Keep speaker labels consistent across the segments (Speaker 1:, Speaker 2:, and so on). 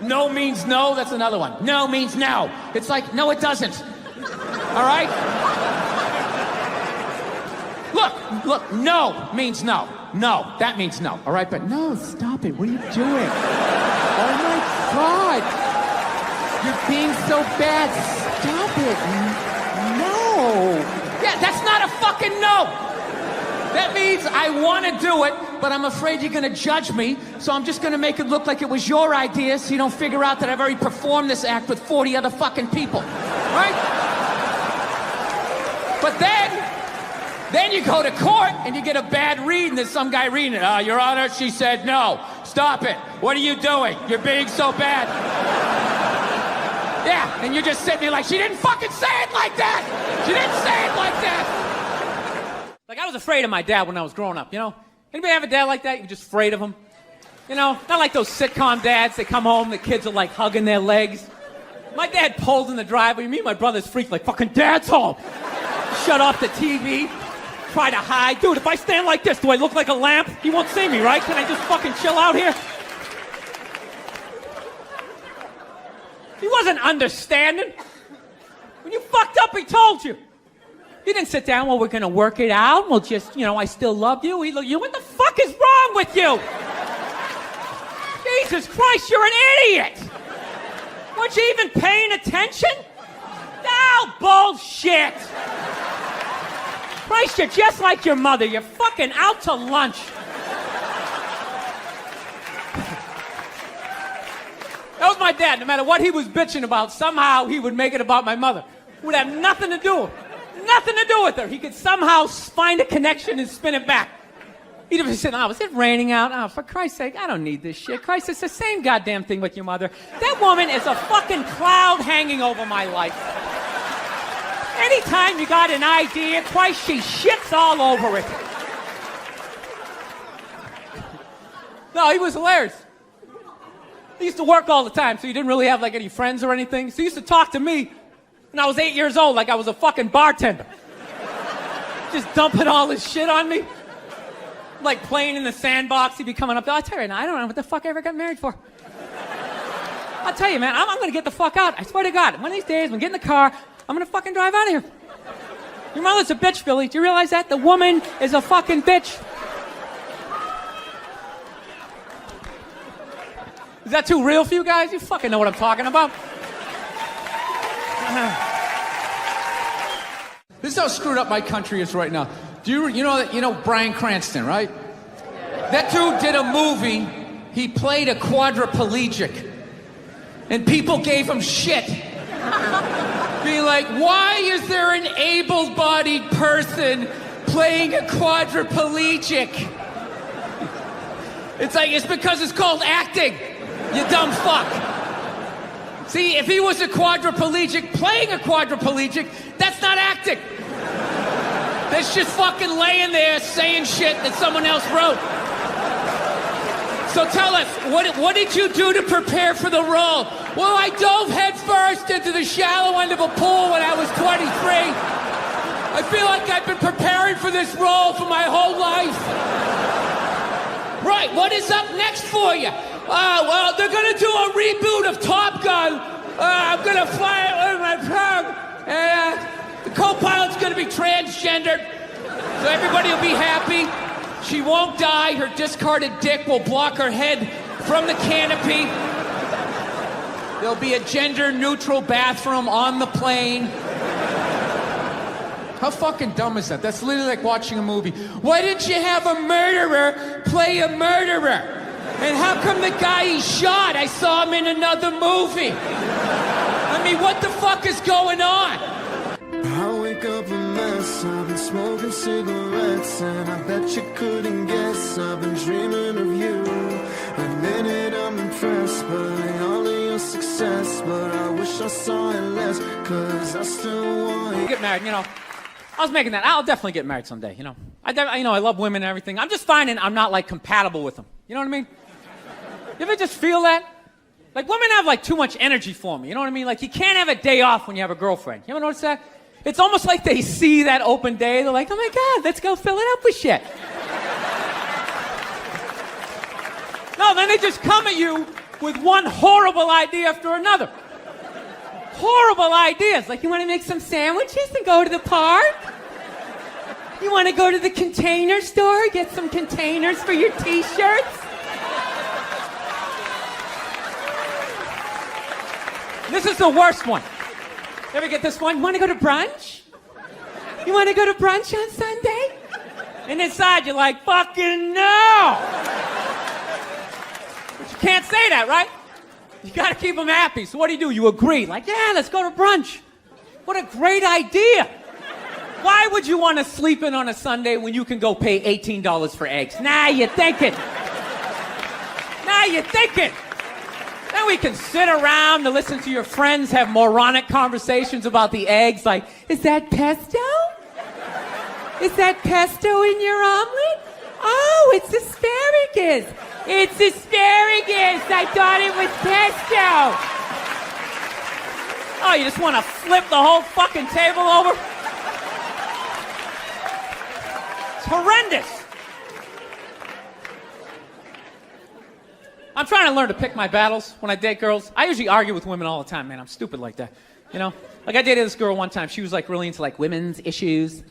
Speaker 1: No means no, that's another one. No means no. It's like, no, it doesn't. All right? Look, no means no. No, that means no. All right, but no, stop it. What are you doing? Oh my God. You're being so bad. Stop it. No. Yeah, that's not a fucking no. That means I want to do it, but I'm afraid you're going to judge me, so I'm just going to make it look like it was your idea so you don't figure out that I've already performed this act with 40 other fucking people. Right? But then you go to court and you get a bad read and there's some guy reading it. Your Honor, she said no. Stop it. What are you doing? You're being so bad. Yeah, and you're just sitting there like, she didn't fucking say it like that. She didn't say it like that. Like, I was afraid of my dad when I was growing up, you know? Anybody have a dad like that? You're just afraid of him? You know, not like those sitcom dads. They come home, the kids are like hugging their legs. My dad pulled in the driveway. Me and my brother's freaked like, fucking Dad's home. Shut off the TV. Try to hide. Dude, if I stand like this, do I look like a lamp? He won't see me, right? Can I just fucking chill out here? He wasn't understanding. When you fucked up, he told you. He didn't sit down, well, we're going to work it out. We'll just, you know, I still love you. He looked, what the fuck is wrong with you? Jesus Christ, you're an idiot. Weren't you even paying attention? No, bullshit. Christ, you're just like your mother. You're fucking out to lunch. That was my dad. No matter what he was bitching about, somehow he would make it about my mother. It would have nothing to do with her. He could somehow find a connection and spin it back. He'd have said, oh, is it raining out? Oh, for Christ's sake, I don't need this shit. Christ, it's the same goddamn thing with your mother. That woman is a fucking cloud hanging over my life. Anytime you got an idea, Christ, she shits all over it. No, he was hilarious. He used to work all the time, so he didn't really have like any friends or anything. So he used to talk to me when I was 8 years old like I was a fucking bartender. Just dumping all his shit on me. Like playing in the sandbox, he'd be coming up there. I'll tell you right now, I don't know what the fuck I ever got married for. I'll tell you, man, I'm gonna get the fuck out. I swear to God, one of these days, I'm gonna get in the car, I'm gonna fucking drive out of here. Your mother's a bitch, Billy. Do you realize that? The woman is a fucking bitch. Is that too real for you guys? You fucking know what I'm talking about. This is how screwed up my country is right now. You know Bryan Cranston, right? That dude did a movie. He played a quadriplegic. And people gave him shit. Being like, why is there an able-bodied person playing a quadriplegic? It's like, it's because it's called acting, you dumb fuck. See, if he was a quadriplegic playing a quadriplegic, that's not acting. That's just fucking laying there saying shit that someone else wrote. So tell us, what did you do to prepare for the role? Well, I dove headfirst into the shallow end of a pool when I was 23. I feel like I've been preparing for this role for my whole life. Right, what is up next for you? Well, they're gonna do a reboot of Top Gun. I'm gonna fly it with my tongue. And the co-pilot's gonna be transgendered. So everybody will be happy. She won't die. Her discarded dick will block her head from the canopy. There'll be a gender-neutral bathroom on the plane. How fucking dumb is that? That's literally like watching a movie. Why didn't you have a murderer play a murderer? And how come the guy he shot, I saw him in another movie? I mean, what the fuck is going on?
Speaker 2: I wake up a mess, I've been smoking cigarettes, and I bet you couldn't guess I've been dreaming of you. Admit it, I'm impressed by all of your success, but I wish I saw it less, cause I still want you.
Speaker 1: Get married, you know. I was making that. I'll definitely get married someday, you know. I love women and everything. I'm just finding I'm not like compatible with them. You know what I mean? You ever just feel that? Like women have like too much energy for me. You know what I mean? Like you can't have a day off when you have a girlfriend. You ever notice that? It's almost like they see that open day. They're like, oh my God, let's go fill it up with shit. No, then they just come at you with one horrible idea after another. Horrible ideas. Like, you want to make some sandwiches and go to the park? You want to go to the Container Store, get some containers for your t-shirts? This is the worst one. Ever get this one? You want to go to brunch? You want to go to brunch on Sunday? And inside you're like, fucking no! But you can't say that, right? You gotta keep them happy. So what do? You agree. Like, yeah, let's go to brunch. What a great idea. Why would you want to sleep in on a Sunday when you can go pay $18 for eggs? Now you're thinking. Now you're thinking. Then we can sit around and listen to your friends have moronic conversations about the eggs. Like, is that pesto? Is that pesto in your omelet? Oh, it's asparagus. It's asparagus. I thought it was pesto. Oh, you just want to flip the whole fucking table over? It's horrendous. I'm trying to learn to pick my battles when I date girls. I usually argue with women all the time, man. I'm stupid like that. You know? Like, I dated this girl one time. She was, like, really into, like, women's issues.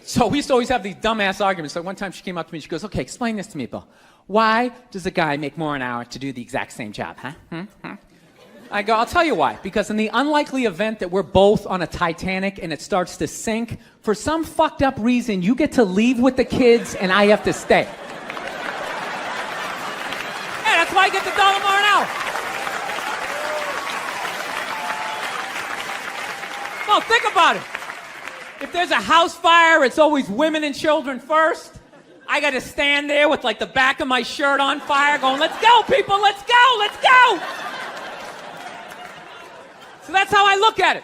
Speaker 1: So we used to always have these dumbass arguments. Like, one time she came up to me and she goes, okay, explain this to me, Bill. Why does a guy make more an hour to do the exact same job, huh? I go, I'll tell you why. Because in the unlikely event that we're both on a Titanic and it starts to sink, for some fucked up reason, you get to leave with the kids and I have to stay. Yeah, that's why I get the $1 more an hour. Well, think about it. If there's a house fire, it's always women and children first. I got to stand there with, like, the back of my shirt on fire going, let's go, people, let's go, let's go. So that's how I look at it.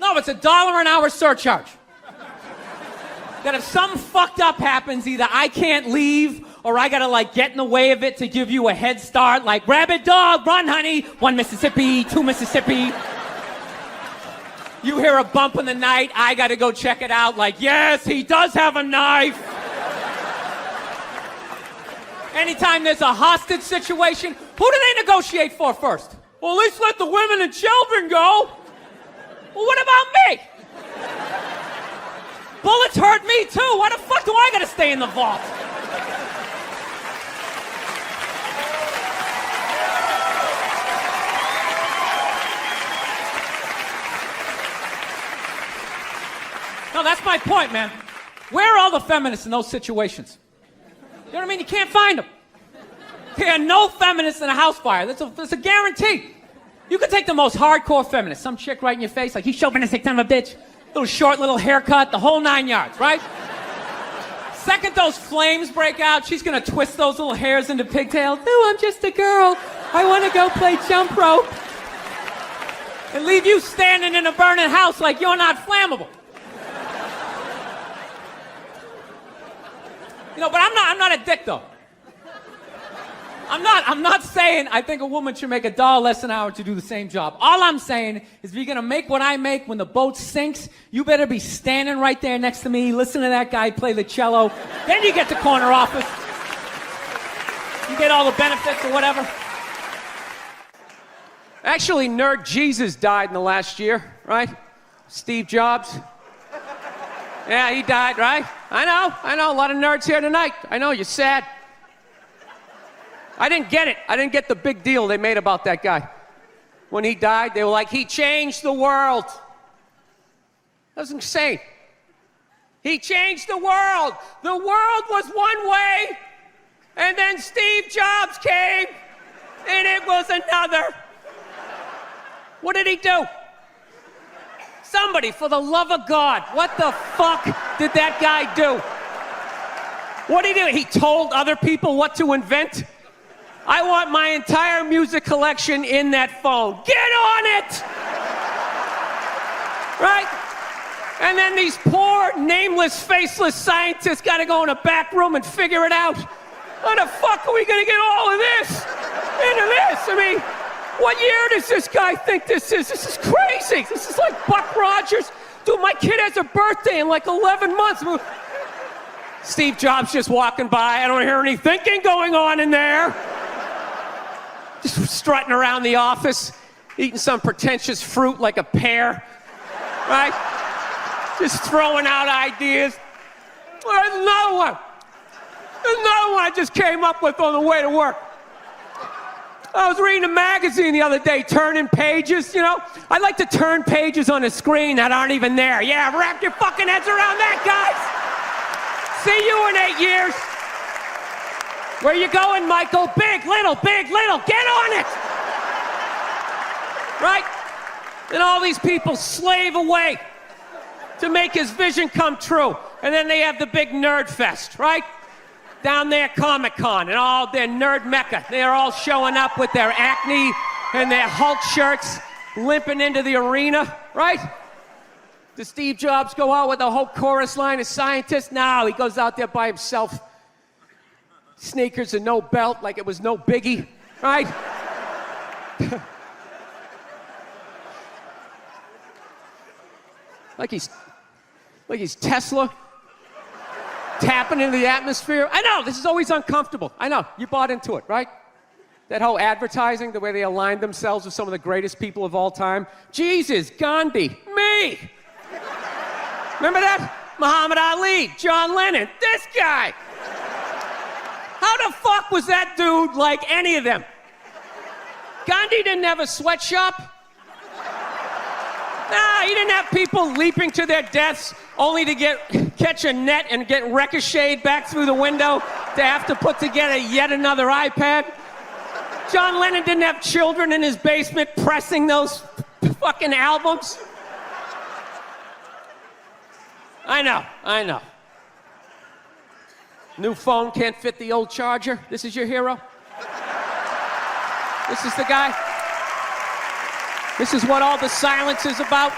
Speaker 1: No, it's $1 an hour surcharge. That if something fucked up happens, either I can't leave or I got to, like, get in the way of it to give you a head start, like, rabid dog, run, honey, 1 Mississippi, 2 Mississippi. You hear a bump in the night, I gotta go check it out, like, yes, he does have a knife. Anytime there's a hostage situation, who do they negotiate for first? Well, at least let the women and children go. Well, what about me? Bullets hurt me too. Why the fuck do I gotta stay in the vault? No, that's my point, man. Where are all the feminists in those situations? You know what I mean? You can't find them. There are no feminists in a house fire. That's a guarantee. You could take the most hardcore feminist, some chick right in your face, like, you chauvinistic son of a bitch, little short, little haircut, the whole 9 yards, right? Second those flames break out, she's gonna twist those little hairs into pigtails. Oh, I'm just a girl. I want to go play jump rope. And leave you standing in a burning house like you're not flammable. You know, but I'm not a dick, though. I'm not saying I think a woman should make $1 less an hour to do the same job. All I'm saying is if you're gonna make what I make when the boat sinks, you better be standing right there next to me, listen to that guy play the cello. Then you get the corner office. You get all the benefits or whatever. Actually, Nerd Jesus died in the last year, right? Steve Jobs. Yeah, he died, right? I know, a lot of nerds here tonight. I know, you're sad. I didn't get it. I didn't get the big deal they made about that guy. When he died, they were like, he changed the world. That was insane. He changed the world. The world was one way, and then Steve Jobs came, and it was another. What did he do? Somebody, for the love of God, what the fuck did that guy do? What did he do? He told other people what to invent? I want my entire music collection in that phone. Get on it! Right? And then these poor, nameless, faceless scientists gotta go in a back room and figure it out. How the fuck are we gonna get all of this into this? I mean, what year does this guy think this is? This is crazy. This is like Buck Rogers. Dude, my kid has a birthday in like 11 months. Steve Jobs just walking by. I don't hear any thinking going on in there. Just strutting around the office, eating some pretentious fruit like a pear, right? Just throwing out ideas. Well, there's another one. There's another one I just came up with on the way to work. I was reading a magazine the other day, turning pages, you know? I like to turn pages on a screen that aren't even there. Yeah, wrap your fucking heads around that, guys. See you in 8 years. Where you going, Michael? Big, little, get on it! Right? And all these people slave away to make his vision come true. And then they have the big nerd fest, right? Down there, Comic-Con, and all their nerd mecca. They're all showing up with their acne and their Hulk shirts, limping into the arena, right? Does Steve Jobs go out with a whole chorus line of scientists? No, he goes out there by himself. Sneakers and no belt, like it was no biggie, right? like he's Tesla. Tapping into the atmosphere. I know, this is always uncomfortable. I know, you bought into it, right? That whole advertising, the way they aligned themselves with some of the greatest people of all time. Jesus, Gandhi, me. Remember that? Muhammad Ali, John Lennon, this guy. How the fuck was that dude like any of them? Gandhi didn't have a sweatshop. Nah, he didn't have people leaping to their deaths only to catch a net and get ricocheted back through the window to have to put together yet another iPad. John Lennon didn't have children in his basement pressing those fucking albums. I know. New phone can't fit the old charger. This is your hero? This is the guy? This is what all the silence is about?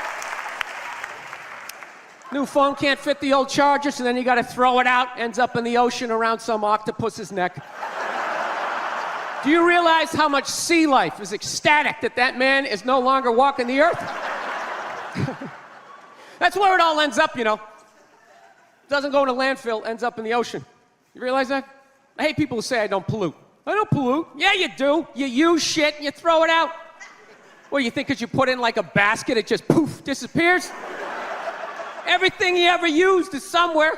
Speaker 1: New phone can't fit the old charger, so then you gotta throw it out, ends up in the ocean around some octopus's neck. Do you realize how much sea life is ecstatic that that man is no longer walking the earth? That's where it all ends up, you know. Doesn't go in a landfill, ends up in the ocean. You realize that? I hate people who say I don't pollute. I don't pollute. Yeah, you do. You use shit and you throw it out. What, do you think because you put it in like a basket, it just poof, disappears? Everything you ever used is somewhere.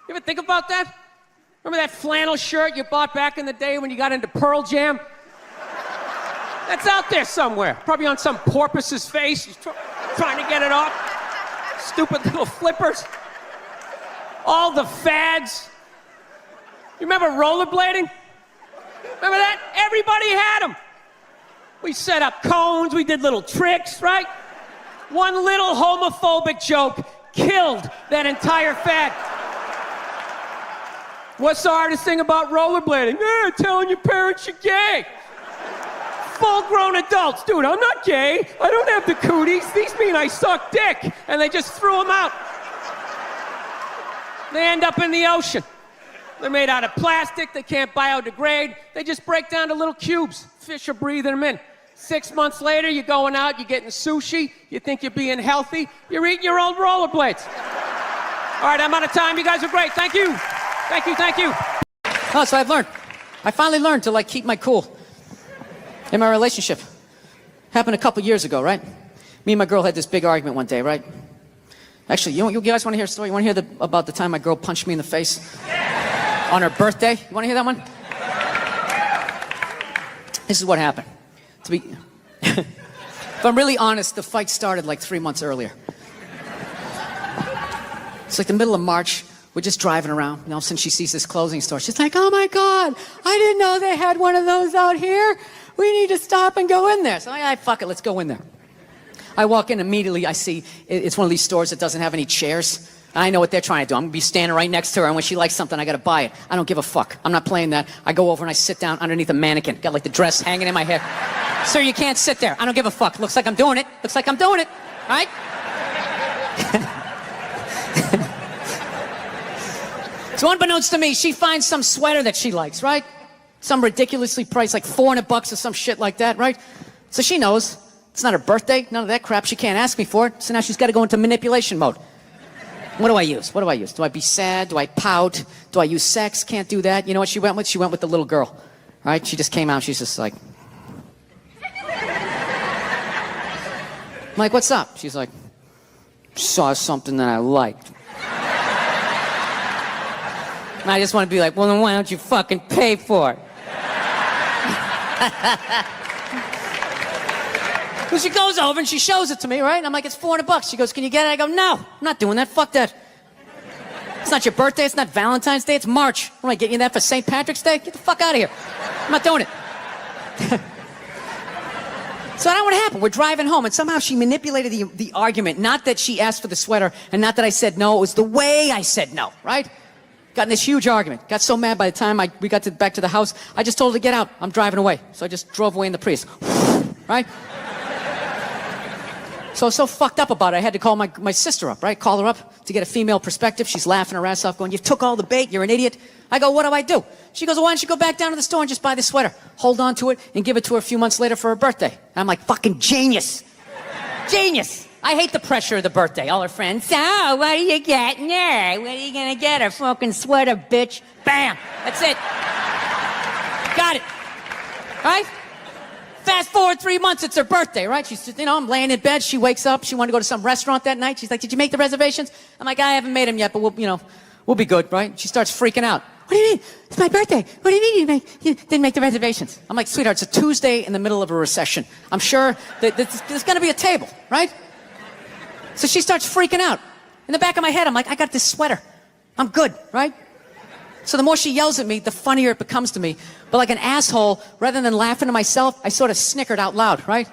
Speaker 1: You ever think about that? Remember that flannel shirt you bought back in the day when you got into Pearl Jam? That's out there somewhere. Probably on some porpoise's face. He's trying to get it off. Stupid little flippers. All the fads. You remember rollerblading? Remember that? Everybody had them. We set up cones, we did little tricks, right? One little homophobic joke killed that entire fad. What's the hardest thing about rollerblading? Telling your parents you're gay. Full-grown adults. Dude, I'm not gay. I don't have the cooties. These mean I suck dick. And they just threw them out. They end up in the ocean. They're made out of plastic. They can't biodegrade. They just break down to little cubes. Fish are breathing them in. 6 months later, you're going out, you're getting sushi. You think you're being healthy. You're eating your old rollerblades. All right, I'm out of time. You guys are great. Thank you. Thank you.
Speaker 3: Oh, so I've learned. I finally learned to, keep my cool in my relationship. Happened a couple years ago, right? Me and my girl had this big argument one day, right? Actually, you guys want to hear a story? You want to hear about the time my girl punched me in the face on her birthday? You want to hear that one? This is what happened. If I'm really honest, the fight started 3 months earlier. It's the middle of March. We're just driving around. Since she sees this clothing store, she's like, "Oh my God, I didn't know they had one of those out here. We need to stop and go in there." So I'm like, fuck it, let's go in there. I walk in immediately. I see it's one of these stores that doesn't have any chairs. I know what they're trying to do. I'm going to be standing right next to her, and when she likes something, I got to buy it. I don't give a fuck. I'm not playing that. I go over and I sit down underneath a mannequin. Got the dress hanging in my hair. Sir, you can't sit there. I don't give a fuck. Looks like I'm doing it. All right? So unbeknownst to me, she finds some sweater that she likes, right? Some ridiculously priced, $400 or some shit like that, right? So she knows it's not her birthday, none of that crap. She can't ask me for it. So now she's got to go into manipulation mode. What do I use? Do I be sad? Do I pout? Do I use sex? Can't do that. You know what she went with? She went with the little girl, right? She just came out. She's just like, I'm like, what's up? She's like, saw something that I liked. And I just want to be like, well, then why don't you fucking pay for it? So she goes over and she shows it to me, right? And I'm like, it's $400. She goes, can you get it? I go, no, I'm not doing that. Fuck that. It's not your birthday. It's not Valentine's Day. It's March. What am I getting you that for St. Patrick's Day? Get the fuck out of here. I'm not doing it. So I don't know what happened. We're driving home, and somehow she manipulated the argument. Not that she asked for the sweater, and not that I said no. It was the way I said no, right? Got in this huge argument. Got so mad by the time we got back to the house, I just told her to get out. I'm driving away. So I just drove away in the Prius. Right? So I was so fucked up about it, I had to call my sister up, right? Call her up to get a female perspective. She's laughing her ass off, going, you took all the bait, you're an idiot. I go, what do I do? She goes, well, why don't you go back down to the store and just buy the sweater, hold on to it, and give it to her a few months later for her birthday. And I'm like, fucking genius. Genius. I hate the pressure of the birthday. All her friends, so what are you getting her? What are you gonna get her? Fucking sweater, bitch. Bam. That's it. Got it. Right? Fast forward 3 months, it's her birthday, right? She's, I'm laying in bed. She wakes up. She wanted to go to some restaurant that night. She's like, did you make the reservations? I'm like, I haven't made them yet, but we'll be good, right? She starts freaking out. What do you mean? It's my birthday. What do you mean you didn't make the reservations? I'm like, sweetheart, it's a Tuesday in the middle of a recession. I'm sure that there's going to be a table, right? So she starts freaking out. In the back of my head, I'm like, I got this sweater. I'm good, right? So the more she yells at me, the funnier it becomes to me. But like an asshole, rather than laughing to myself, I sort of snickered out loud, right?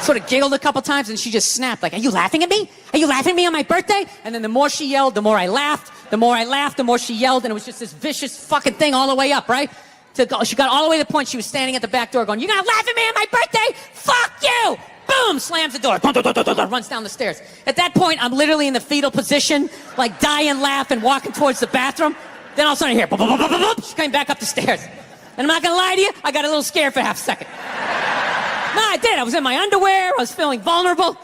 Speaker 3: Sort of giggled a couple times, and she just snapped, like, are you laughing at me? Are you laughing at me on my birthday? And then the more she yelled, the more I laughed. The more I laughed, the more she yelled, and it was just this vicious fucking thing all the way up, right? She got all the way to the point she was standing at the back door going, you're gonna laugh at me on my birthday? Fuck you! Boom! Slams the door. Runs down the stairs. At that point, I'm literally in the fetal position, like dying laughing, walking towards the bathroom. Then all of a sudden I hear, she's coming back up the stairs. And I'm not gonna lie to you, I got a little scared for half a second. No, I did. I was in my underwear. I was feeling vulnerable.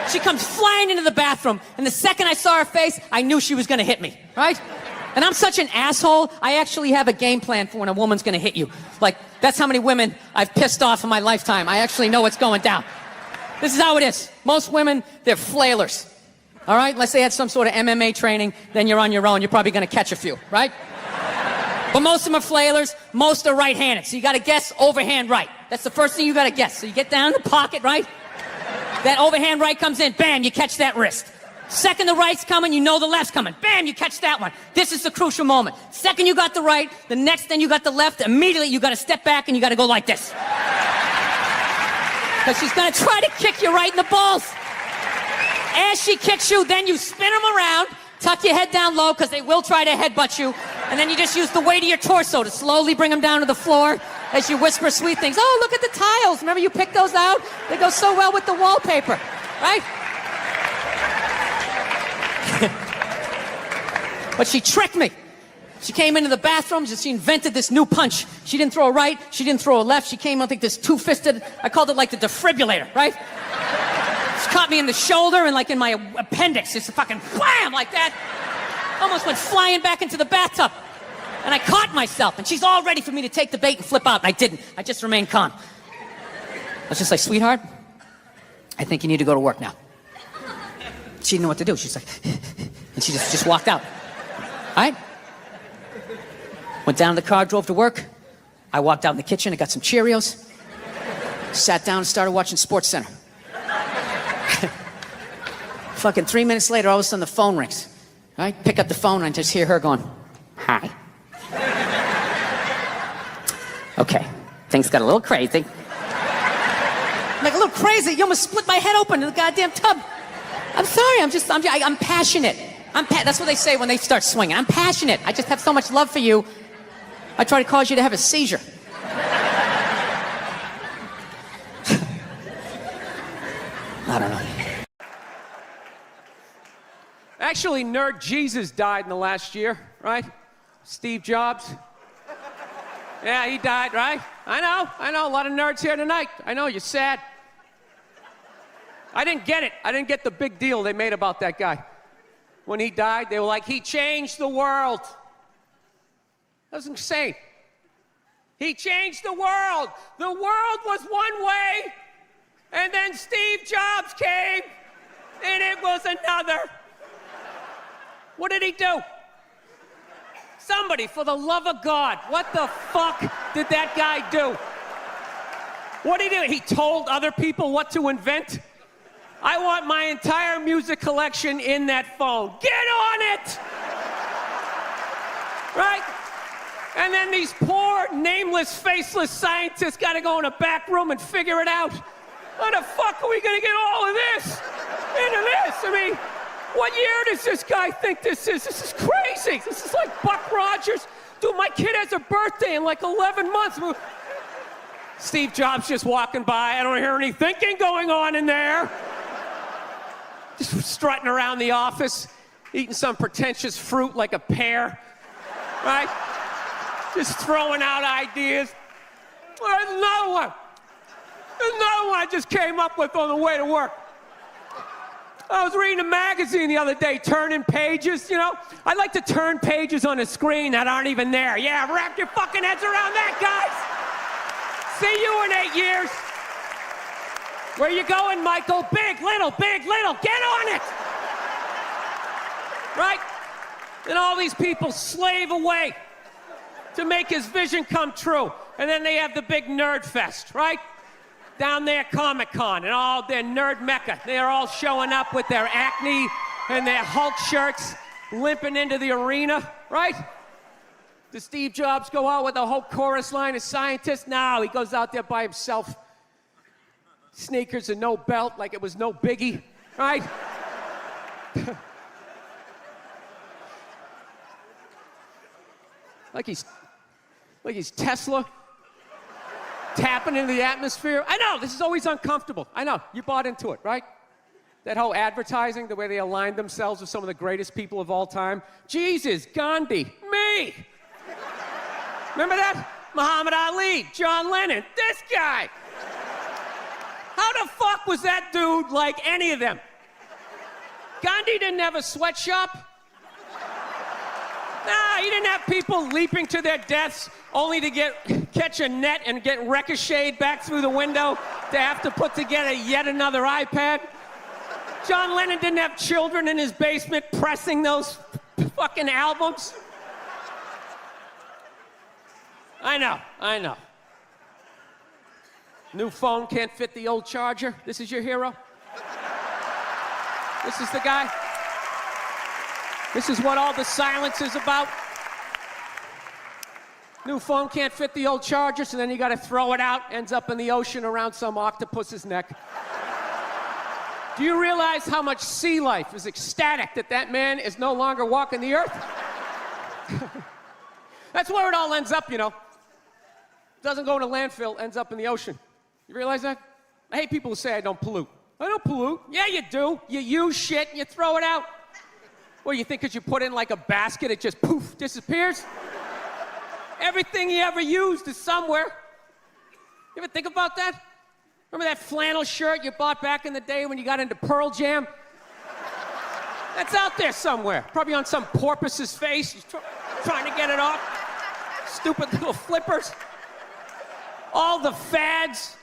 Speaker 3: She comes flying into the bathroom, and the second I saw her face, I knew she was gonna hit me, right? And I'm such an asshole, I actually have a game plan for when a woman's gonna hit you. Like, that's how many women I've pissed off in my lifetime. I actually know what's going down. This is how it is. Most women, they're flailers. All right? Unless they had some sort of MMA training, then you're on your own. You're probably gonna catch a few, right? But most of them are flailers. Most are right-handed. So you gotta guess overhand right. That's the first thing you gotta guess. So you get down in the pocket, right? That overhand right comes in. Bam, you catch that wrist. Second the right's coming, you know the left's coming. Bam, you catch that one. This is the crucial moment. Second you got the right, the next then you got the left, immediately you gotta step back and you gotta go like this. Because she's gonna try to kick you right in the balls. As she kicks you, then you spin them around, tuck your head down low because they will try to headbutt you, and then you just use the weight of your torso to slowly bring them down to the floor as you whisper sweet things. Oh, look at the tiles. Remember you picked those out? They go so well with the wallpaper, right? But she tricked me. She came into the bathroom, she invented this new punch. She didn't throw a right, she didn't throw a left. She came, I think, this two-fisted, I called it like the defibrillator, right? She caught me in the shoulder and like in my appendix, just a fucking wham like that. Almost went flying back into the bathtub. And I caught myself, and she's all ready for me to take the bait and flip out, and I didn't. I just remained calm. I was just like, sweetheart, I think you need to go to work now. She didn't know what to do. She's like, and she just walked out. All right? Went down to the car, drove to work. I walked out in the kitchen, I got some Cheerios. Sat down and started watching SportsCenter. Fucking 3 minutes later, all of a sudden the phone rings. All right? Pick up the phone and I just hear her going, hi. Okay, things got a little crazy. I'm like, a little crazy? You almost split my head open in the goddamn tub. I'm sorry, I'm passionate. That's what they say when they start swinging. I'm passionate. I just have so much love for you. I try to cause you to have a seizure. I don't know.
Speaker 1: Actually, Nerd Jesus died in the last year, right? Steve Jobs. Yeah, he died, right? I know, a lot of nerds here tonight. I know, you're sad. I didn't get it. I didn't get the big deal they made about that guy. When he died, they were like, he changed the world. That was insane. He changed the world. The world was one way, and then Steve Jobs came, and it was another. What did he do? Somebody, for the love of God, what the fuck did that guy do? What did he do? He told other people what to invent? I want my entire music collection in that phone. Get on it! Right? And then these poor, nameless, faceless scientists got to go in a back room and figure it out. How the fuck are we going to get all of this into this? I mean, what year does this guy think this is? This is crazy. This is like Buck Rogers. Dude, my kid has a birthday in like 11 months. Steve Jobs just walking by. I don't hear any thinking going on in there. Just strutting around the office, eating some pretentious fruit like a pear, right? Just throwing out ideas. There's another one. There's another one I just came up with on the way to work. I was reading a magazine the other day, turning pages, you know? I like to turn pages on a screen that aren't even there. Yeah, wrap your fucking heads around that, guys. See you in 8 years. Where you going, Michael? Big, little, get on it! Right? And all these people slave away to make his vision come true. And then they have the big nerd fest, right? Down there, Comic-Con, and all their nerd mecca. They're all showing up with their Acne and their Hulk shirts, limping into the arena, right? Does Steve Jobs go out with a whole chorus line of scientists? No, he goes out there by himself. Sneakers and no belt, like it was no biggie, right? like he's Tesla, tapping into the atmosphere. I know, this is always uncomfortable. I know, you bought into it, right? That whole advertising, the way they aligned themselves with some of the greatest people of all time. Jesus, Gandhi, me. Remember that? Muhammad Ali, John Lennon, this guy. How the fuck was that dude like any of them? Gandhi didn't have a sweatshop. Nah, he didn't have people leaping to their deaths only to catch a net and get ricocheted back through the window to have to put together yet another iPad. John Lennon didn't have children in his basement pressing those fucking albums. I know. New phone can't fit the old charger. This is your hero? This is the guy? This is what all the silence is about? New phone can't fit the old charger, so then you gotta throw it out, ends up in the ocean around some octopus's neck. Do you realize how much sea life is ecstatic that that man is no longer walking the earth? That's where it all ends up, you know. Doesn't go in a landfill, ends up in the ocean. You realize that? I hate people who say I don't pollute. I don't pollute. Yeah, you do. You use shit and you throw it out. Well, you think because you put it in like a basket, it just poof, disappears? Everything you ever used is somewhere. You ever think about that? Remember that flannel shirt you bought back in the day when you got into Pearl Jam? That's out there somewhere. Probably on some porpoise's face. He's trying to get it off. Stupid little flippers. All the fads.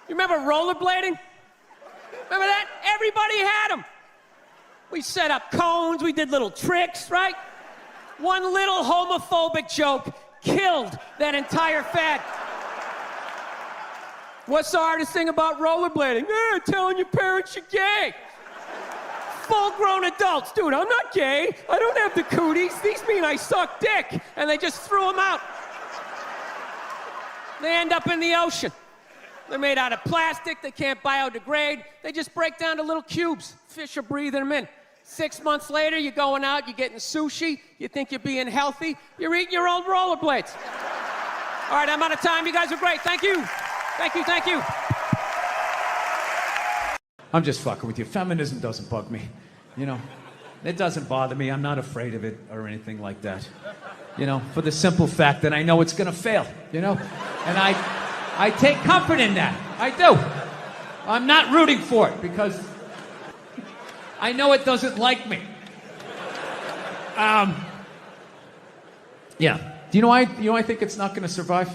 Speaker 1: You remember rollerblading? Remember that? Everybody had them. We set up cones, we did little tricks, right? One little homophobic joke killed that entire fad. What's the hardest thing about rollerblading? Telling your parents you're gay. Full-grown adults. Dude, I'm not gay. I don't have the cooties. These mean I suck dick. And they just threw them out. They end up in the ocean. They're made out of plastic. They can't biodegrade. They just break down to little cubes. Fish are breathing them in. 6 months later, you're going out, you're getting sushi. You think you're being healthy. You're eating your old rollerblades. All right, I'm out of time. You guys are great. Thank you. Thank you.
Speaker 4: I'm just fucking with you. Feminism doesn't bug me. You know, it doesn't bother me. I'm not afraid of it or anything like that. You know, for the simple fact that I know it's gonna fail, you know? And I take comfort in that. I do. I'm not rooting for it because I know it doesn't like me. Yeah. Do you know why I think it's not going to survive?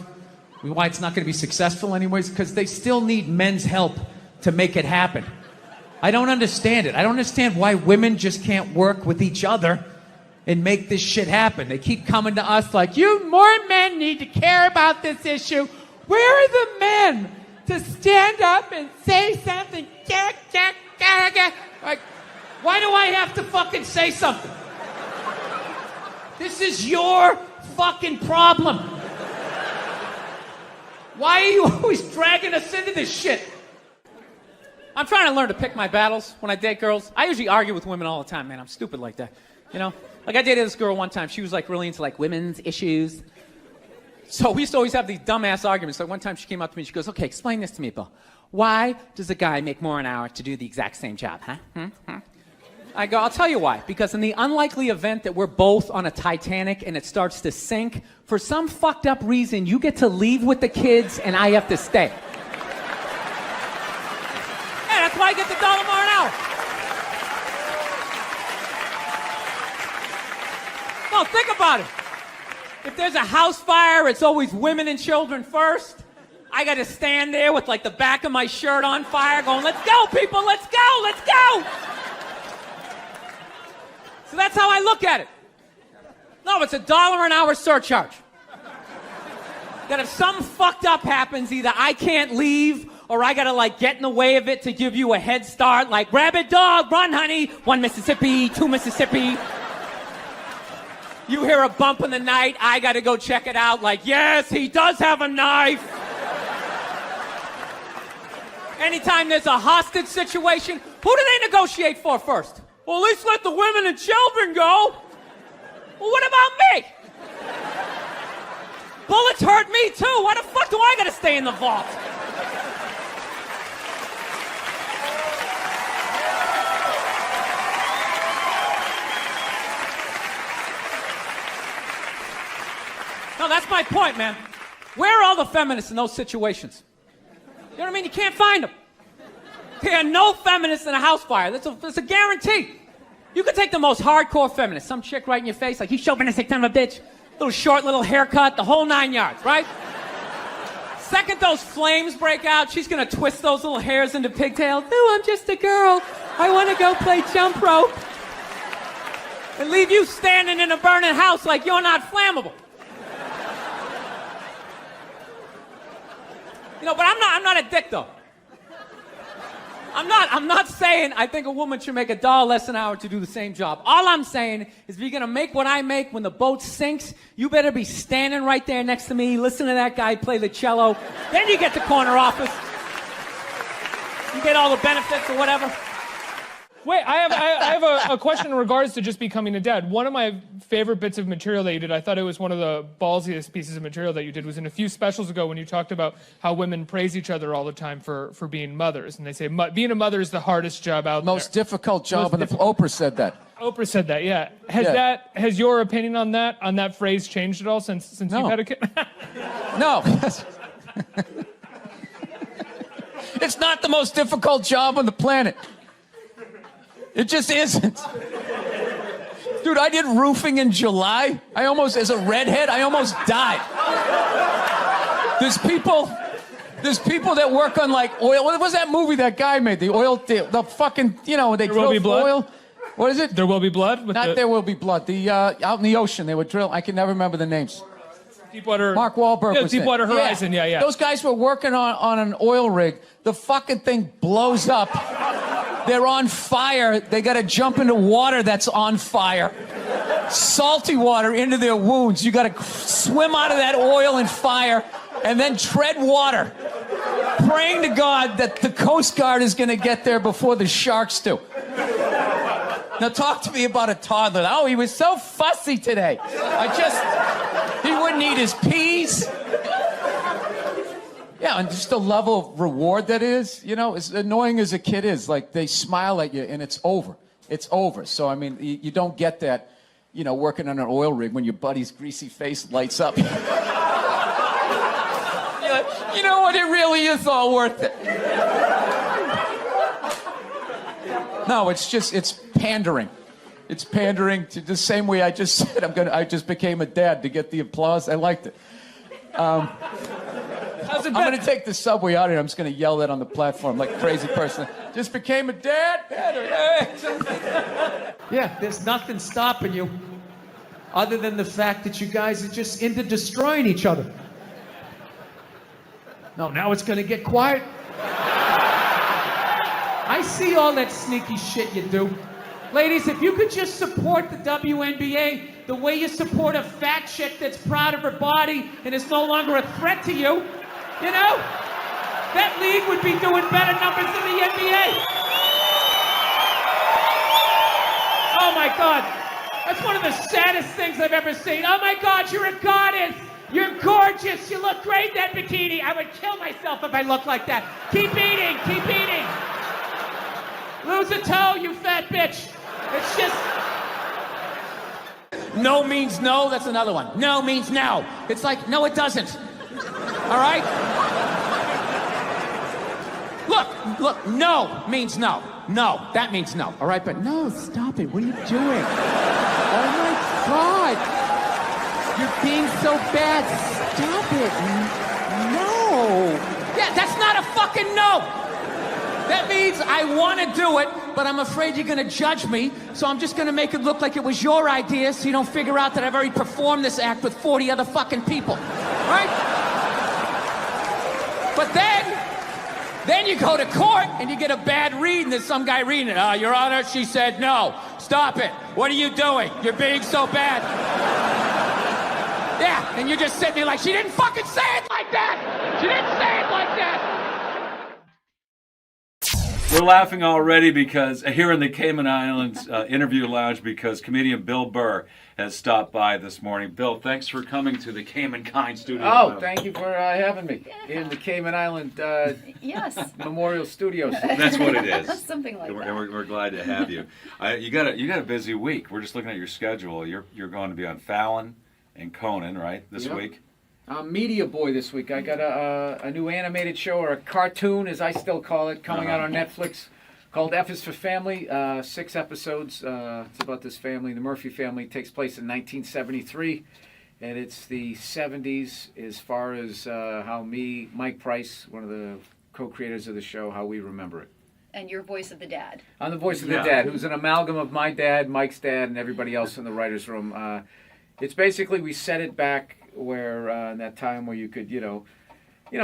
Speaker 4: Why it's not going to be successful anyways? Because they still need men's help to make it happen. I don't understand it. I don't understand why women just can't work with each other and make this shit happen. They keep coming to us like, you more men need to care about this issue. Where are the men to stand up and say something? Like, why do I have to fucking say something? This is your fucking problem. Why are you always dragging us into this shit?
Speaker 1: I'm trying to learn to pick my battles when I date girls. I usually argue with women all the time, man. I'm stupid like that. You know? Like, I dated this girl one time. She was, like, really into, like, women's issues. So we used to always have these dumbass arguments. Like, one time she came up to me and she goes, okay, explain this to me, Bill. Why does a guy make more an hour to do the exact same job, huh? I go, I'll tell you why. Because in the unlikely event that we're both on a Titanic and it starts to sink, for some fucked up reason, you get to leave with the kids and I have to stay. Yeah, that's why I get the $1 more an hour. No, think about it. If there's a house fire, it's always women and children first. I got to stand there with, like, the back of my shirt on fire going, let's go, people, let's go, let's go. So that's how I look at it. No, it's $1 an hour surcharge. That if something fucked up happens, either I can't leave or I gotta, like, get in the way of it to give you a head start, like, rabid dog, run, honey, 1 Mississippi, 2 Mississippi. You hear a bump in the night, I gotta go check it out, like, yes, he does have a knife. Anytime there's a hostage situation, who do they negotiate for first? Well, at least let the women and children go. Well, what about me? Bullets hurt me too. Why the fuck do I gotta stay in the vault? No, that's my point, man. Where are all the feminists in those situations? You know what I mean? You can't find them. There are no feminists in a house fire. That's a guarantee. You could take the most hardcore feminist, some chick right in your face, like, you chauvinistic son of a bitch, little short, little haircut, the whole 9 yards, right? Second those flames break out, she's gonna twist those little hairs into pigtails. No, I'm just a girl. I wanna go play jump rope. And leave you standing in a burning house like you're not flammable. You know, but I'm not a dick, though. I'm not saying I think a woman should make $1 less an hour to do the same job. All I'm saying is if you're gonna make what I make when the boat sinks, you better be standing right there next to me, listen to that guy play the cello. Then you get the corner office. You get all the benefits or whatever.
Speaker 5: Wait, I have a question in regards to just becoming a dad. One of my favorite bits of material that you did, I thought it was one of the ballsiest pieces of material that you did, was in a few specials ago when you talked about how women praise each other all the time for being mothers. And they say, being a mother is the hardest job out there.
Speaker 6: Most difficult job, and Oprah said that.
Speaker 5: Oprah said that, yeah. Has your opinion on that phrase changed at all since you've had a kid?
Speaker 6: No. It's not the most difficult job on the planet. It just isn't. Dude, I did roofing in July. As a redhead, I almost died. There's people that work on, like, oil. What was that movie that guy made? The fucking, they
Speaker 5: There
Speaker 6: drill
Speaker 5: Will Be Blood?
Speaker 6: oil. What is it?
Speaker 5: There Will Be Blood?
Speaker 6: There Will Be Blood. Out in the ocean, they would drill. I can never remember the names.
Speaker 5: Deepwater.
Speaker 6: Mark Wahlberg was
Speaker 5: Deepwater
Speaker 6: there.
Speaker 5: Horizon, yeah.
Speaker 6: Those guys were working on an oil rig. The fucking thing blows up. They're on fire. They got to jump into water that's on fire. Salty water into their wounds. You got to swim out of that oil and fire and then tread water, praying to God that the Coast Guard is going to get there before the sharks do. Now talk to me about a toddler. Oh, he was so fussy today. He wouldn't eat his peas. Yeah, and just the level of reward that is, as annoying as a kid is, like, they smile at you and it's over. It's over. So, I mean, you don't get that, working on an oil rig when your buddy's greasy face lights up. You're like, you know what, it really is all worth it. No, it's pandering. It's pandering to the same way I just said I just became a dad to get the applause. I liked it.
Speaker 1: How's it
Speaker 6: I'm going to take the subway out here. I'm just going to yell that on the platform like a crazy person. Just became a dad.
Speaker 4: Yeah, there's nothing stopping you other than the fact that you guys are just into destroying each other. No, now it's gonna get quiet. I see all that sneaky shit you do. Ladies, if you could just support the WNBA the way you support a fat chick that's proud of her body and is no longer a threat to you, you know? That league would be doing better numbers than the NBA. Oh my God. That's one of the saddest things I've ever seen. Oh my God, you're a goddess. You're gorgeous. You look great in that bikini. I would kill myself if I looked like that. Keep eating. Keep eating. Lose a toe, you fat bitch. It's just...
Speaker 3: No means no. That's another one. No means no. It's like, no, it doesn't. All right? Look, no means no. No, that means no. All right, but no, stop it. What are you doing? Oh my God. You're being so bad. Stop it. No. Yeah, that's not a fucking no. That means I want to do it, but I'm afraid you're going to judge me, so I'm just going to make it look like it was your idea so you don't figure out that I've already performed this act with 40 other fucking people. Right? But then you go to court and you get a bad read and there's some guy reading it. Your Honor, she said no. Stop it. What are you doing? You're being so bad. Yeah, and you're just sitting there like, she didn't fucking say it like that. She didn't say it like that.
Speaker 7: We're laughing already because here in the Cayman Islands interview lounge because comedian Bill Burr has stopped by this morning. Bill, thanks for coming to the Cayman Kind Studio.
Speaker 8: Oh, thank you for having me in the Cayman Island
Speaker 9: Yes.
Speaker 8: Memorial Studios.
Speaker 7: That's what it is.
Speaker 9: Something like
Speaker 7: And
Speaker 9: that.
Speaker 7: we're glad to have you. You got a busy week. We're just looking at your schedule. You're going to be on Fallon and Conan, right, this
Speaker 8: Yep.
Speaker 7: week?
Speaker 8: I'm Media Boy this week. I got a new animated show, or a cartoon, as I still call it, coming out on Netflix called F is for Family. 6 episodes. It's about this family, the Murphy family. It takes place in 1973, and it's the 70s as far as how Mike Price, one of the co-creators of the show, how we remember it.
Speaker 9: And your voice of the dad.
Speaker 8: I'm the voice of the
Speaker 7: Yeah.
Speaker 8: dad, who's an amalgam of my dad, Mike's dad, and everybody else in the writer's room. It's basically, we set it back where in that time where you could,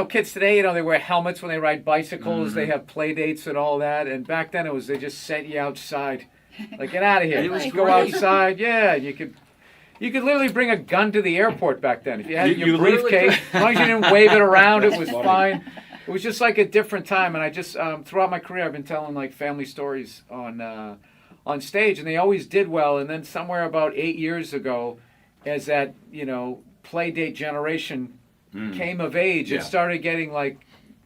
Speaker 8: kids today, they wear helmets when they ride bicycles, they have play dates and all that, and back then they just sent you outside, like, get out of here,
Speaker 7: It was
Speaker 8: go
Speaker 7: great.
Speaker 8: outside. Yeah, you could literally bring a gun to the airport back then if you had it in
Speaker 7: You
Speaker 8: your
Speaker 7: literally
Speaker 8: briefcase. As long as you didn't wave it around, it was fine. It was just like a different time, and I just throughout my career I've been telling like family stories on stage, and they always did well. And then somewhere about 8 years ago, as that play date generation came of age,
Speaker 7: Yeah.
Speaker 8: it started getting like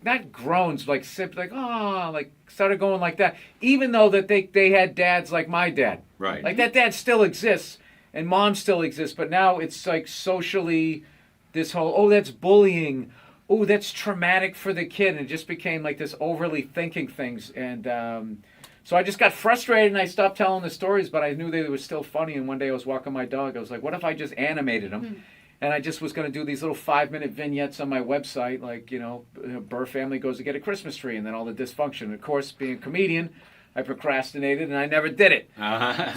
Speaker 8: not groans, like started going like that. Even though that they had dads like my dad,
Speaker 7: Right.
Speaker 8: Like that dad still exists and mom still exists, but now it's like socially this whole that's bullying. Oh, that's traumatic for the kid, and it just became like this overly thinking things. And so I just got frustrated and I stopped telling the stories, but I knew they were still funny. And one day I was walking my dog. I was like, what if I just animated them? And I just was going to do these little 5-minute vignettes on my website, like, Burr family goes to get a Christmas tree, and then all the dysfunction. And of course, being a comedian, I procrastinated and I never did it.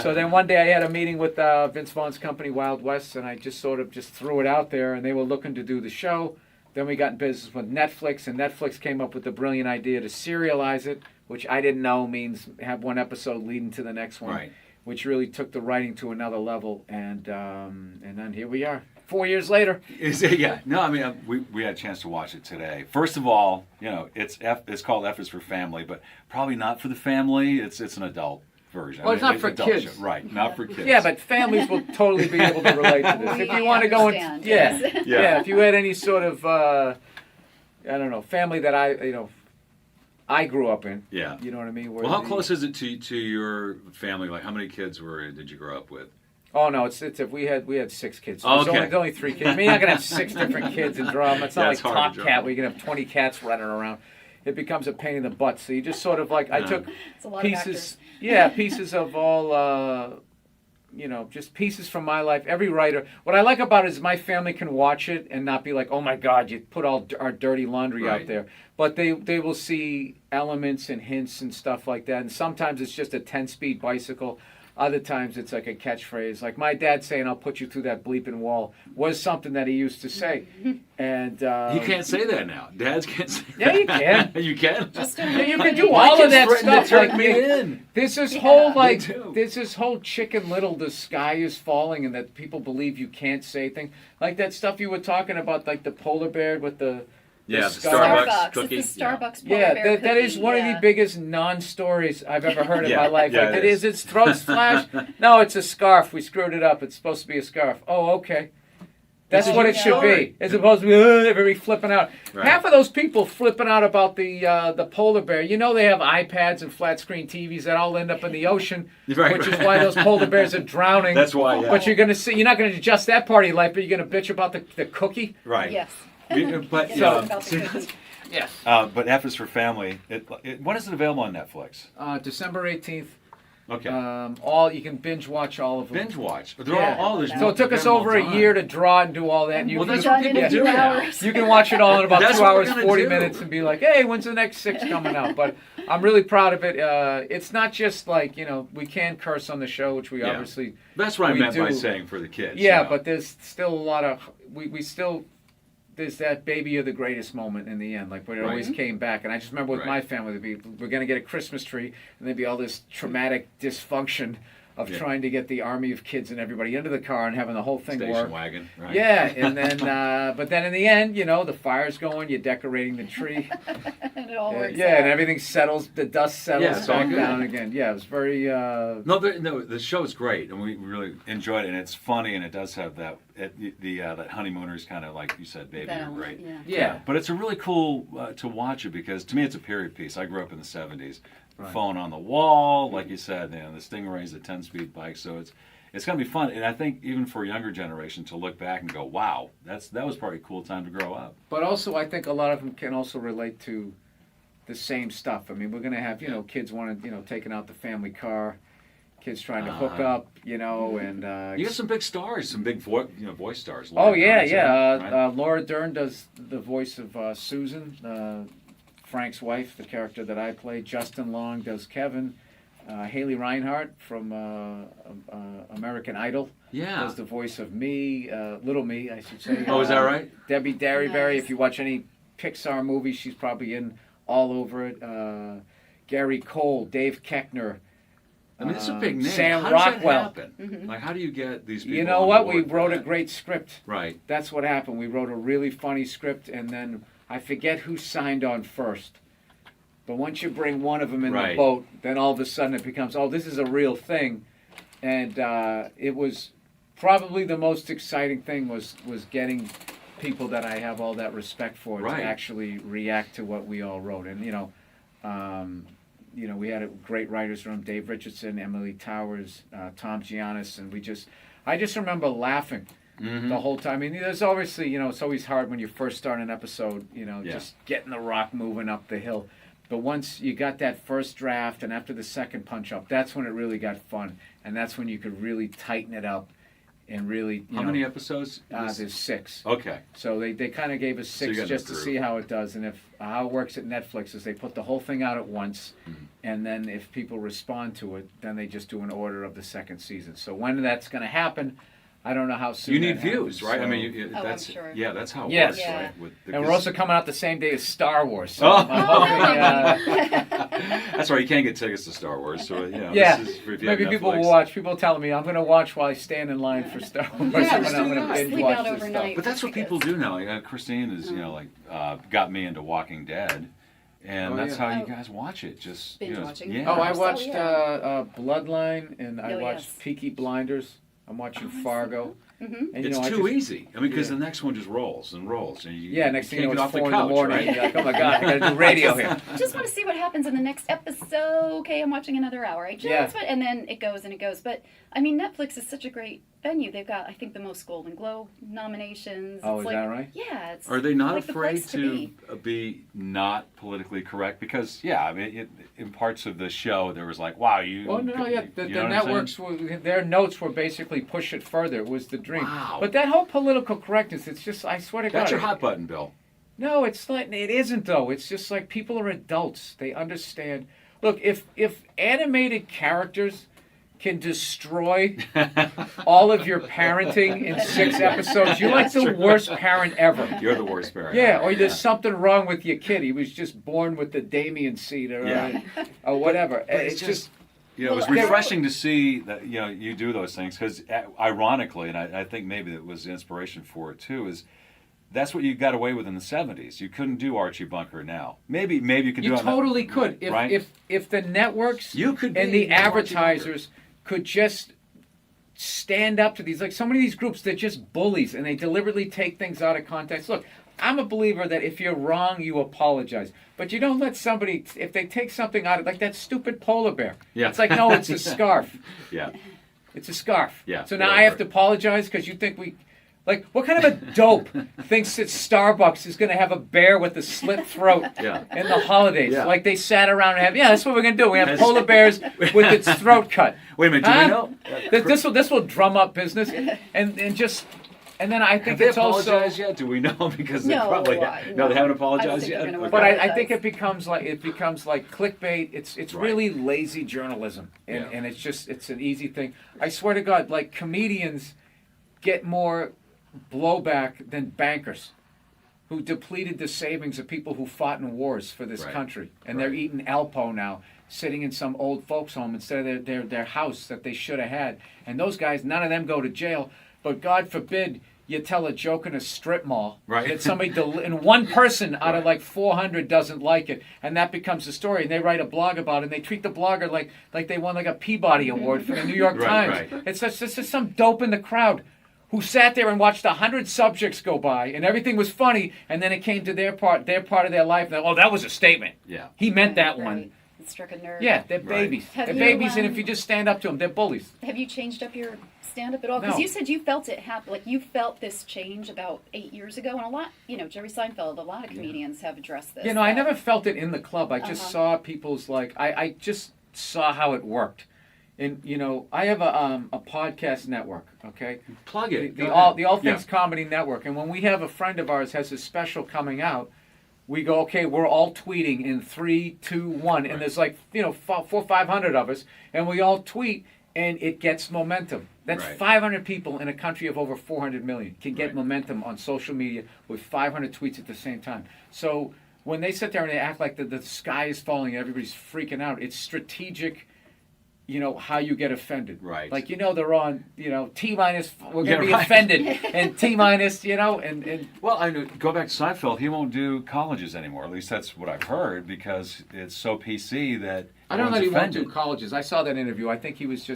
Speaker 8: So then one day I had a meeting with Vince Vaughn's company, Wild West, and I just sort of just threw it out there, and they were looking to do the show. Then we got in business with Netflix, and Netflix came up with the brilliant idea to serialize it, which I didn't know means have one episode leading to the next one,
Speaker 7: Right.
Speaker 8: which really took the writing to another level. And then here we are, 4 years later.
Speaker 7: Is it? Yeah. No, I mean, we had a chance to watch it today. First of all, it's called F is for Family, but probably not for the family. It's an adult version.
Speaker 8: Well, it's not for
Speaker 7: adult
Speaker 8: kids.
Speaker 7: show. Right, not for kids.
Speaker 8: Yeah, but families will totally be able to relate to this. If you want to go and
Speaker 9: understand,
Speaker 8: yeah,
Speaker 9: yes.
Speaker 8: yeah, if you had any sort of family that I grew up in.
Speaker 7: Yeah.
Speaker 8: You know what I mean? Where
Speaker 7: Well, how close is it to your family? Like, how many kids did you grow up with?
Speaker 8: Oh no, it's if we had 6 kids. So
Speaker 7: Oh,
Speaker 8: there's
Speaker 7: okay.
Speaker 8: there's only 3 kids. I mean, you're not gonna have 6 different kids and draw them. It's not
Speaker 7: Yeah,
Speaker 8: like
Speaker 7: it's hard
Speaker 8: Top
Speaker 7: to draw.
Speaker 8: Cat where you can have 20 cats running around. It becomes a pain in the butt. So you just sort of like I took
Speaker 9: It's a lot of
Speaker 8: pieces. Yeah, pieces of all just pieces from my life. Every writer, what I like about it is my family can watch it and not be like, oh my God, you put all our dirty laundry
Speaker 7: Right.
Speaker 8: out there. But they will see elements and hints and stuff like that. And sometimes it's just a 10-speed bicycle. Other times it's like a catchphrase. Like my dad saying, I'll put you through that bleeping wall was something that he used to say. And
Speaker 7: You can't say that now. Dads can't say
Speaker 8: Yeah,
Speaker 7: that.
Speaker 8: you can.
Speaker 7: You can?
Speaker 8: Yeah, you can do
Speaker 7: My
Speaker 8: all of
Speaker 7: kids
Speaker 8: that
Speaker 7: threaten
Speaker 8: stuff.
Speaker 7: to turn
Speaker 8: Like,
Speaker 7: me in.
Speaker 8: there's this whole
Speaker 7: they do.
Speaker 8: there's this whole Chicken Little, the sky is falling, and that people believe you can't say things like that stuff you were talking about, like the polar bear with the
Speaker 7: Yeah, the
Speaker 8: scarf.
Speaker 7: Starbucks cookie.
Speaker 9: It's the Starbucks polar
Speaker 8: Yeah,
Speaker 9: bear
Speaker 8: that is
Speaker 9: cookie,
Speaker 8: one of
Speaker 9: yeah.
Speaker 8: the biggest non-stories I've ever heard in
Speaker 7: Yeah,
Speaker 8: my life.
Speaker 7: yeah,
Speaker 8: Like,
Speaker 7: it
Speaker 8: it is. Its throat slash. No, it's a scarf. We screwed it up. It's supposed to be a scarf. Oh, okay. That's
Speaker 7: This is
Speaker 8: what
Speaker 7: your
Speaker 8: it should
Speaker 7: story.
Speaker 8: be. As opposed to be everybody flipping out.
Speaker 7: Right.
Speaker 8: Half of those people flipping out about the polar bear. You know they have iPads and flat screen TVs that all end up in the ocean,
Speaker 7: Right,
Speaker 8: which
Speaker 7: right.
Speaker 8: is why those polar bears are drowning.
Speaker 7: That's why, yeah.
Speaker 8: But you're not gonna adjust that part of your life, but you're gonna bitch about the cookie.
Speaker 7: Right.
Speaker 9: Yes.
Speaker 7: But,
Speaker 9: About the cookie.
Speaker 8: Yeah.
Speaker 7: but F is for Family. When is it available on Netflix?
Speaker 8: December 18th.
Speaker 7: Okay.
Speaker 8: All you can binge watch all of them.
Speaker 7: Binge watch. They're
Speaker 8: Yeah.
Speaker 7: all, there's
Speaker 8: So it took us over a year to draw and do all that. And you
Speaker 7: Well,
Speaker 8: can,
Speaker 7: that's what people
Speaker 9: Done in a
Speaker 7: do
Speaker 9: few
Speaker 7: now.
Speaker 9: hours.
Speaker 8: you can watch it all in about
Speaker 7: That's
Speaker 8: 2
Speaker 7: what we're
Speaker 8: hours,
Speaker 7: gonna
Speaker 8: 40
Speaker 7: do.
Speaker 8: minutes, and be like, hey, when's the next 6 coming out? But I'm really proud of it. It's not just like, we can curse on the show, which we
Speaker 7: Yeah.
Speaker 8: obviously...
Speaker 7: That's what I
Speaker 8: we
Speaker 7: meant by
Speaker 8: do.
Speaker 7: saying for the kids.
Speaker 8: Yeah, but there's still a lot of... We still... There's that baby you're the greatest moment in the end, like when it
Speaker 7: Right.
Speaker 8: always came back. And I just remember with
Speaker 7: Right.
Speaker 8: my family, we're going to get a Christmas tree, and there'd be all this traumatic dysfunction of
Speaker 7: Yeah.
Speaker 8: trying to get the army of kids and everybody into the car and having the whole thing
Speaker 7: Station
Speaker 8: work.
Speaker 7: wagon. Right.
Speaker 8: Yeah, and then, but then in the end, the fire's going, you're decorating the tree.
Speaker 9: And it all works
Speaker 8: Yeah,
Speaker 9: out.
Speaker 8: and everything settles, the dust
Speaker 7: Yeah,
Speaker 8: settles
Speaker 7: it's all
Speaker 8: back
Speaker 7: good.
Speaker 8: down again. Yeah, it was very,
Speaker 7: No, the show's great, and we really enjoyed it. And it's funny, and it does have that that honeymooners kind of like you said, baby,
Speaker 9: That
Speaker 7: you're
Speaker 9: element,
Speaker 7: great.
Speaker 9: yeah.
Speaker 8: yeah.
Speaker 7: But it's a really cool to watch it because to me it's a period piece. I grew up in the '70s, phone on the wall, like you said, the Stingray's a 10-speed bike, so it's going to be fun. And I think even for a younger generation to look back and go, wow, that was probably a cool time to grow up.
Speaker 8: But also, I think a lot of them can also relate to the same stuff. I mean, we're going to have, kids wanting, taking out the family car, kids trying to hook up, and...
Speaker 7: You got some big stars, some big voice stars.
Speaker 8: Oh,
Speaker 7: Laura
Speaker 8: yeah,
Speaker 7: Dern's in it,
Speaker 8: yeah.
Speaker 7: right?
Speaker 8: Laura Dern does the voice of Susan, Frank's wife, the character that I play. Justin Long does Kevin. Haley Reinhardt from American Idol
Speaker 7: Yeah.
Speaker 8: does the voice of me, Little Me, I should say.
Speaker 7: Oh, is that right?
Speaker 8: Debbie Derryberry,
Speaker 9: Nice.
Speaker 8: if you watch any Pixar movie, she's probably in all over it. Gary Cole, Dave Koechner.
Speaker 7: I mean, it's a big name.
Speaker 8: Sam
Speaker 7: how does
Speaker 8: Rockwell.
Speaker 7: that happen? Like, how do you get these people
Speaker 8: You know
Speaker 7: on
Speaker 8: what?
Speaker 7: board
Speaker 8: We
Speaker 7: for
Speaker 8: wrote a
Speaker 7: that?
Speaker 8: great script.
Speaker 7: Right.
Speaker 8: That's what happened. We wrote a really funny script, and then I forget who signed on first. But once you bring one of them in the
Speaker 7: Right.
Speaker 8: boat, then all of a sudden it becomes, oh, this is a real thing. And it was probably the most exciting thing was getting people that I have all that respect for
Speaker 7: Right.
Speaker 8: to actually react to what we all wrote. And, we had a great writers room, Dave Richardson, Emily Towers, Tom Giannis, and I just remember laughing the whole time. I mean, there's obviously, it's always hard when you first start an episode, just getting the rock moving up the hill. But once you got that first draft and after the second punch up, that's when it really got fun. And that's when you could really tighten it up and really,
Speaker 7: How many episodes?
Speaker 8: there's 6.
Speaker 7: Okay.
Speaker 8: So they kind of gave us
Speaker 7: So you
Speaker 8: 6
Speaker 7: got
Speaker 8: just
Speaker 7: the
Speaker 8: to
Speaker 7: groove.
Speaker 8: see how it does. And how it works at Netflix is they put the whole thing out at once.
Speaker 7: Mm-hmm.
Speaker 8: And then if people respond to it, then they just do an order of the second season. So when that's going to happen, I don't know how soon
Speaker 7: You need
Speaker 8: that
Speaker 7: views,
Speaker 8: happens,
Speaker 7: right? I
Speaker 8: so-
Speaker 7: mean,
Speaker 9: I'm
Speaker 7: that's
Speaker 9: sure.
Speaker 7: yeah, that's how it
Speaker 8: Yes.
Speaker 7: works,
Speaker 9: Yeah.
Speaker 7: right?
Speaker 8: And we're also coming out the same day as Star Wars. So
Speaker 7: Oh.
Speaker 8: I'm hoping,
Speaker 7: that's right. You can't get tickets to Star Wars, so
Speaker 8: yeah,
Speaker 7: This is for if you have
Speaker 8: maybe people will
Speaker 7: Netflix.
Speaker 8: watch. People telling me I'm going to watch while I stand in line for Star Wars.
Speaker 7: Yeah,
Speaker 8: I'm
Speaker 7: just
Speaker 8: going
Speaker 7: do
Speaker 8: to
Speaker 7: that.
Speaker 8: binge
Speaker 9: Sleep
Speaker 8: watch
Speaker 9: out
Speaker 8: this
Speaker 9: overnight.
Speaker 8: stuff.
Speaker 7: But that's what people do now. Like, Christine is, got me into Walking Dead, and
Speaker 8: Oh,
Speaker 7: that's
Speaker 8: yeah.
Speaker 7: how you guys watch it. Just
Speaker 9: Binge watching.
Speaker 7: Yeah.
Speaker 8: Oh, I
Speaker 9: Oh,
Speaker 8: watched
Speaker 9: yeah.
Speaker 8: Bloodline and I
Speaker 9: Oh,
Speaker 8: watched
Speaker 9: yes.
Speaker 8: Peaky Blinders. I'm watching Fargo. And,
Speaker 7: It's
Speaker 8: I
Speaker 7: too
Speaker 8: just-
Speaker 7: easy. I mean, because
Speaker 8: Yeah.
Speaker 7: the next one just rolls and rolls, and you
Speaker 8: Yeah, next thing you
Speaker 7: can't
Speaker 8: know,
Speaker 7: get
Speaker 8: it's
Speaker 7: off
Speaker 8: 4
Speaker 7: the
Speaker 8: in the
Speaker 7: couch,
Speaker 8: morning.
Speaker 7: right?
Speaker 8: You're like, oh my God, I got to do radio here.
Speaker 9: Just want to see what happens in the next episode. Okay, I'm watching another hour.
Speaker 8: Yeah.
Speaker 9: And then it goes and it goes. But I mean, Netflix is such a great venue. They've got, I think, the most Golden Globe nominations.
Speaker 8: Oh,
Speaker 9: It's
Speaker 8: is
Speaker 9: like,
Speaker 8: that right?
Speaker 9: Yeah. It's
Speaker 7: Are they not
Speaker 9: like the
Speaker 7: afraid
Speaker 9: place
Speaker 7: to
Speaker 9: be.
Speaker 7: be not politically correct? Because I mean, in parts of the show there was like, wow, you.
Speaker 8: Well, no, yeah, the
Speaker 7: you know what I'm
Speaker 8: networks, their notes were basically push it further. It was the dream.
Speaker 7: Wow.
Speaker 8: But that whole political correctness, it's just, I swear to God.
Speaker 7: That's your hot button, Bill.
Speaker 8: No, it's not. It isn't though. It's just like people are adults. They understand. Look, if animated characters can destroy all of your parenting in 6 episodes, you're like the worst parent ever.
Speaker 7: You're the worst parent.
Speaker 8: Yeah, or there's something wrong with your kid. He was just born with the Damien seed or whatever.
Speaker 7: But
Speaker 8: It's just
Speaker 7: it was refreshing to see that you do those things because ironically, and I think maybe that was the inspiration for it too, is that's what you got away with in the 70s. You couldn't do Archie Bunker now. Maybe you could do
Speaker 8: you
Speaker 7: it.
Speaker 8: totally could if the networks
Speaker 7: You could
Speaker 8: and
Speaker 7: be
Speaker 8: the advertisers could just stand up to these. Like so many of these groups, they're just bullies and they deliberately take things out of context. Look, I'm a believer that if you're wrong, you apologize. But you don't let somebody, if they take something out of, like that stupid polar bear.
Speaker 7: Yeah.
Speaker 8: It's like, no, it's a scarf.
Speaker 7: Yeah.
Speaker 8: It's a scarf.
Speaker 7: Yeah,
Speaker 8: So now
Speaker 7: get
Speaker 8: I have
Speaker 7: over
Speaker 8: to apologize because you think we... Like, what kind of a dope thinks that Starbucks is going to have a bear with a slit throat in the holidays?
Speaker 7: Yeah.
Speaker 8: Like, they sat around and have, that's what we're going to do. We have polar bears with its throat cut.
Speaker 7: Wait a minute, do we know?
Speaker 8: This will drum up business. And then I think
Speaker 7: Have they
Speaker 8: it's also...
Speaker 7: apologized yet? Do we know? Because they
Speaker 9: No,
Speaker 7: probably
Speaker 9: no.
Speaker 7: they haven't
Speaker 9: I don't
Speaker 7: apologized
Speaker 9: think
Speaker 7: yet.
Speaker 9: they're gonna
Speaker 7: Okay.
Speaker 8: But I
Speaker 9: apologize.
Speaker 8: think it becomes like clickbait. It's
Speaker 7: Right.
Speaker 8: really lazy journalism, and
Speaker 7: Yeah.
Speaker 8: it's an easy thing. I swear to God, like comedians get more blowback than bankers, who depleted the savings of people who fought in wars for this
Speaker 7: Right.
Speaker 8: country, and they're eating Alpo now, sitting in some old folks' home instead of their house that they should have had. And those guys, none of them go to jail, but God forbid you tell a joke in a strip mall
Speaker 7: Right.
Speaker 8: that somebody and one person out of like 400 doesn't like it, and that becomes the story, and they write a blog about it, and they treat the blogger like they won like a Peabody Award for the New York
Speaker 7: Right,
Speaker 8: Times.
Speaker 7: right.
Speaker 8: It's just some dope in the crowd who sat there and watched 100 subjects go by, and everything was funny, and then it came to their part of their life, and that was a statement.
Speaker 7: Yeah.
Speaker 8: He meant that
Speaker 9: Right.
Speaker 8: one.
Speaker 9: It struck a nerve.
Speaker 8: Yeah, they're
Speaker 7: Right.
Speaker 8: babies.
Speaker 9: Have
Speaker 8: They're
Speaker 9: you,
Speaker 8: babies, and if you just stand up to them, they're bullies.
Speaker 9: Have you changed up your stand-up at all? Because
Speaker 8: No.
Speaker 9: you said you felt it happen. Like you felt this change about 8 years ago, and a lot, Jerry Seinfeld, a lot of comedians have addressed this.
Speaker 8: I
Speaker 9: that-
Speaker 8: never felt it in the club. I just saw people's I just saw how it worked. And I have a podcast network, okay?
Speaker 7: Plug it.
Speaker 8: The
Speaker 7: Go
Speaker 8: All
Speaker 7: ahead.
Speaker 8: Things Comedy Network. And when we have a friend of ours has a special coming out, we go, okay, we're all tweeting in 3, 2, 1, and there's like 400-500 of us, and we all tweet, and it gets momentum. That's
Speaker 7: Right.
Speaker 8: 500 people in a country of over 400 million can get
Speaker 7: Right.
Speaker 8: momentum on social media with 500 tweets at the same time. So when they sit there and they act like the sky is falling and everybody's freaking out, it's strategic. How you get offended.
Speaker 7: Right.
Speaker 8: Like, they're on, T minus, we're going to
Speaker 7: Yeah,
Speaker 8: be
Speaker 7: right.
Speaker 8: offended. And T minus, and
Speaker 7: Well, I know, go back to Seinfeld. He won't do colleges anymore. At least that's what I've heard because it's so PC that
Speaker 8: I don't know that he
Speaker 7: everyone's
Speaker 8: went to
Speaker 7: offended.
Speaker 8: colleges. I saw that interview. I think he was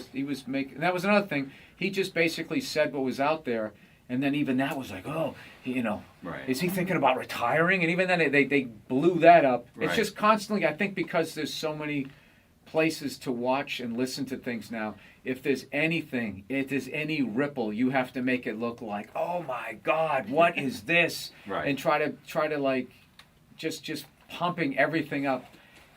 Speaker 8: making, and that was another thing. He just basically said what was out there. And then even that was like,
Speaker 7: Right.
Speaker 8: is he thinking about retiring? And even then they blew that up.
Speaker 7: Right.
Speaker 8: It's just constantly, I think because there's so many places to watch and listen to things now, if there's any ripple, you have to make it look like, oh my God, what is this?
Speaker 7: Right.
Speaker 8: And try to like just pumping everything up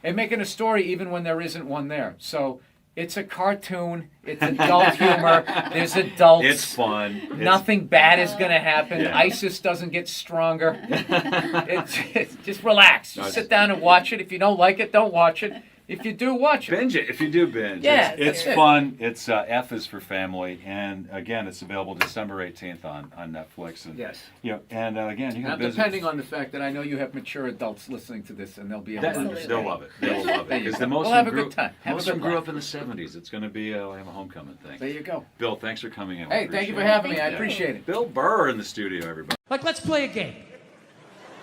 Speaker 8: and making a story even when there isn't one there. So it's a cartoon, it's adult humor, there's adults.
Speaker 7: It's fun. It's-
Speaker 8: Nothing bad is going to happen.
Speaker 7: Yeah.
Speaker 8: ISIS doesn't get stronger. it's just relax.
Speaker 7: No,
Speaker 8: Just
Speaker 7: it's-
Speaker 8: sit down and watch it. If you don't like it, don't watch it. If you do, watch it.
Speaker 7: Binge it if you do binge.
Speaker 8: Yeah,
Speaker 7: it's
Speaker 8: that's it.
Speaker 7: fun. It's F is for family, and again, it's available December 18th on Netflix. And
Speaker 8: Yes.
Speaker 7: and again, you
Speaker 8: Now,
Speaker 7: can visit.
Speaker 8: depending on the fact that I know you have mature adults listening to this, and they'll be able to
Speaker 9: Absolutely.
Speaker 8: understand.
Speaker 7: They'll love it. They'll love it because the most
Speaker 8: We'll have
Speaker 7: of
Speaker 8: a
Speaker 7: them
Speaker 8: good time. Have a
Speaker 7: Most of
Speaker 8: good
Speaker 7: them grew
Speaker 8: laugh.
Speaker 7: up in the 70s. It's going to be have a homecoming thing.
Speaker 8: There you go.
Speaker 7: Bill, thanks for coming in. We
Speaker 8: Hey, thank you for
Speaker 7: appreciate it.
Speaker 8: having me. I
Speaker 9: Thank you.
Speaker 8: appreciate it.
Speaker 7: Bill Burr in the studio, everybody.
Speaker 4: Like, let's play a game.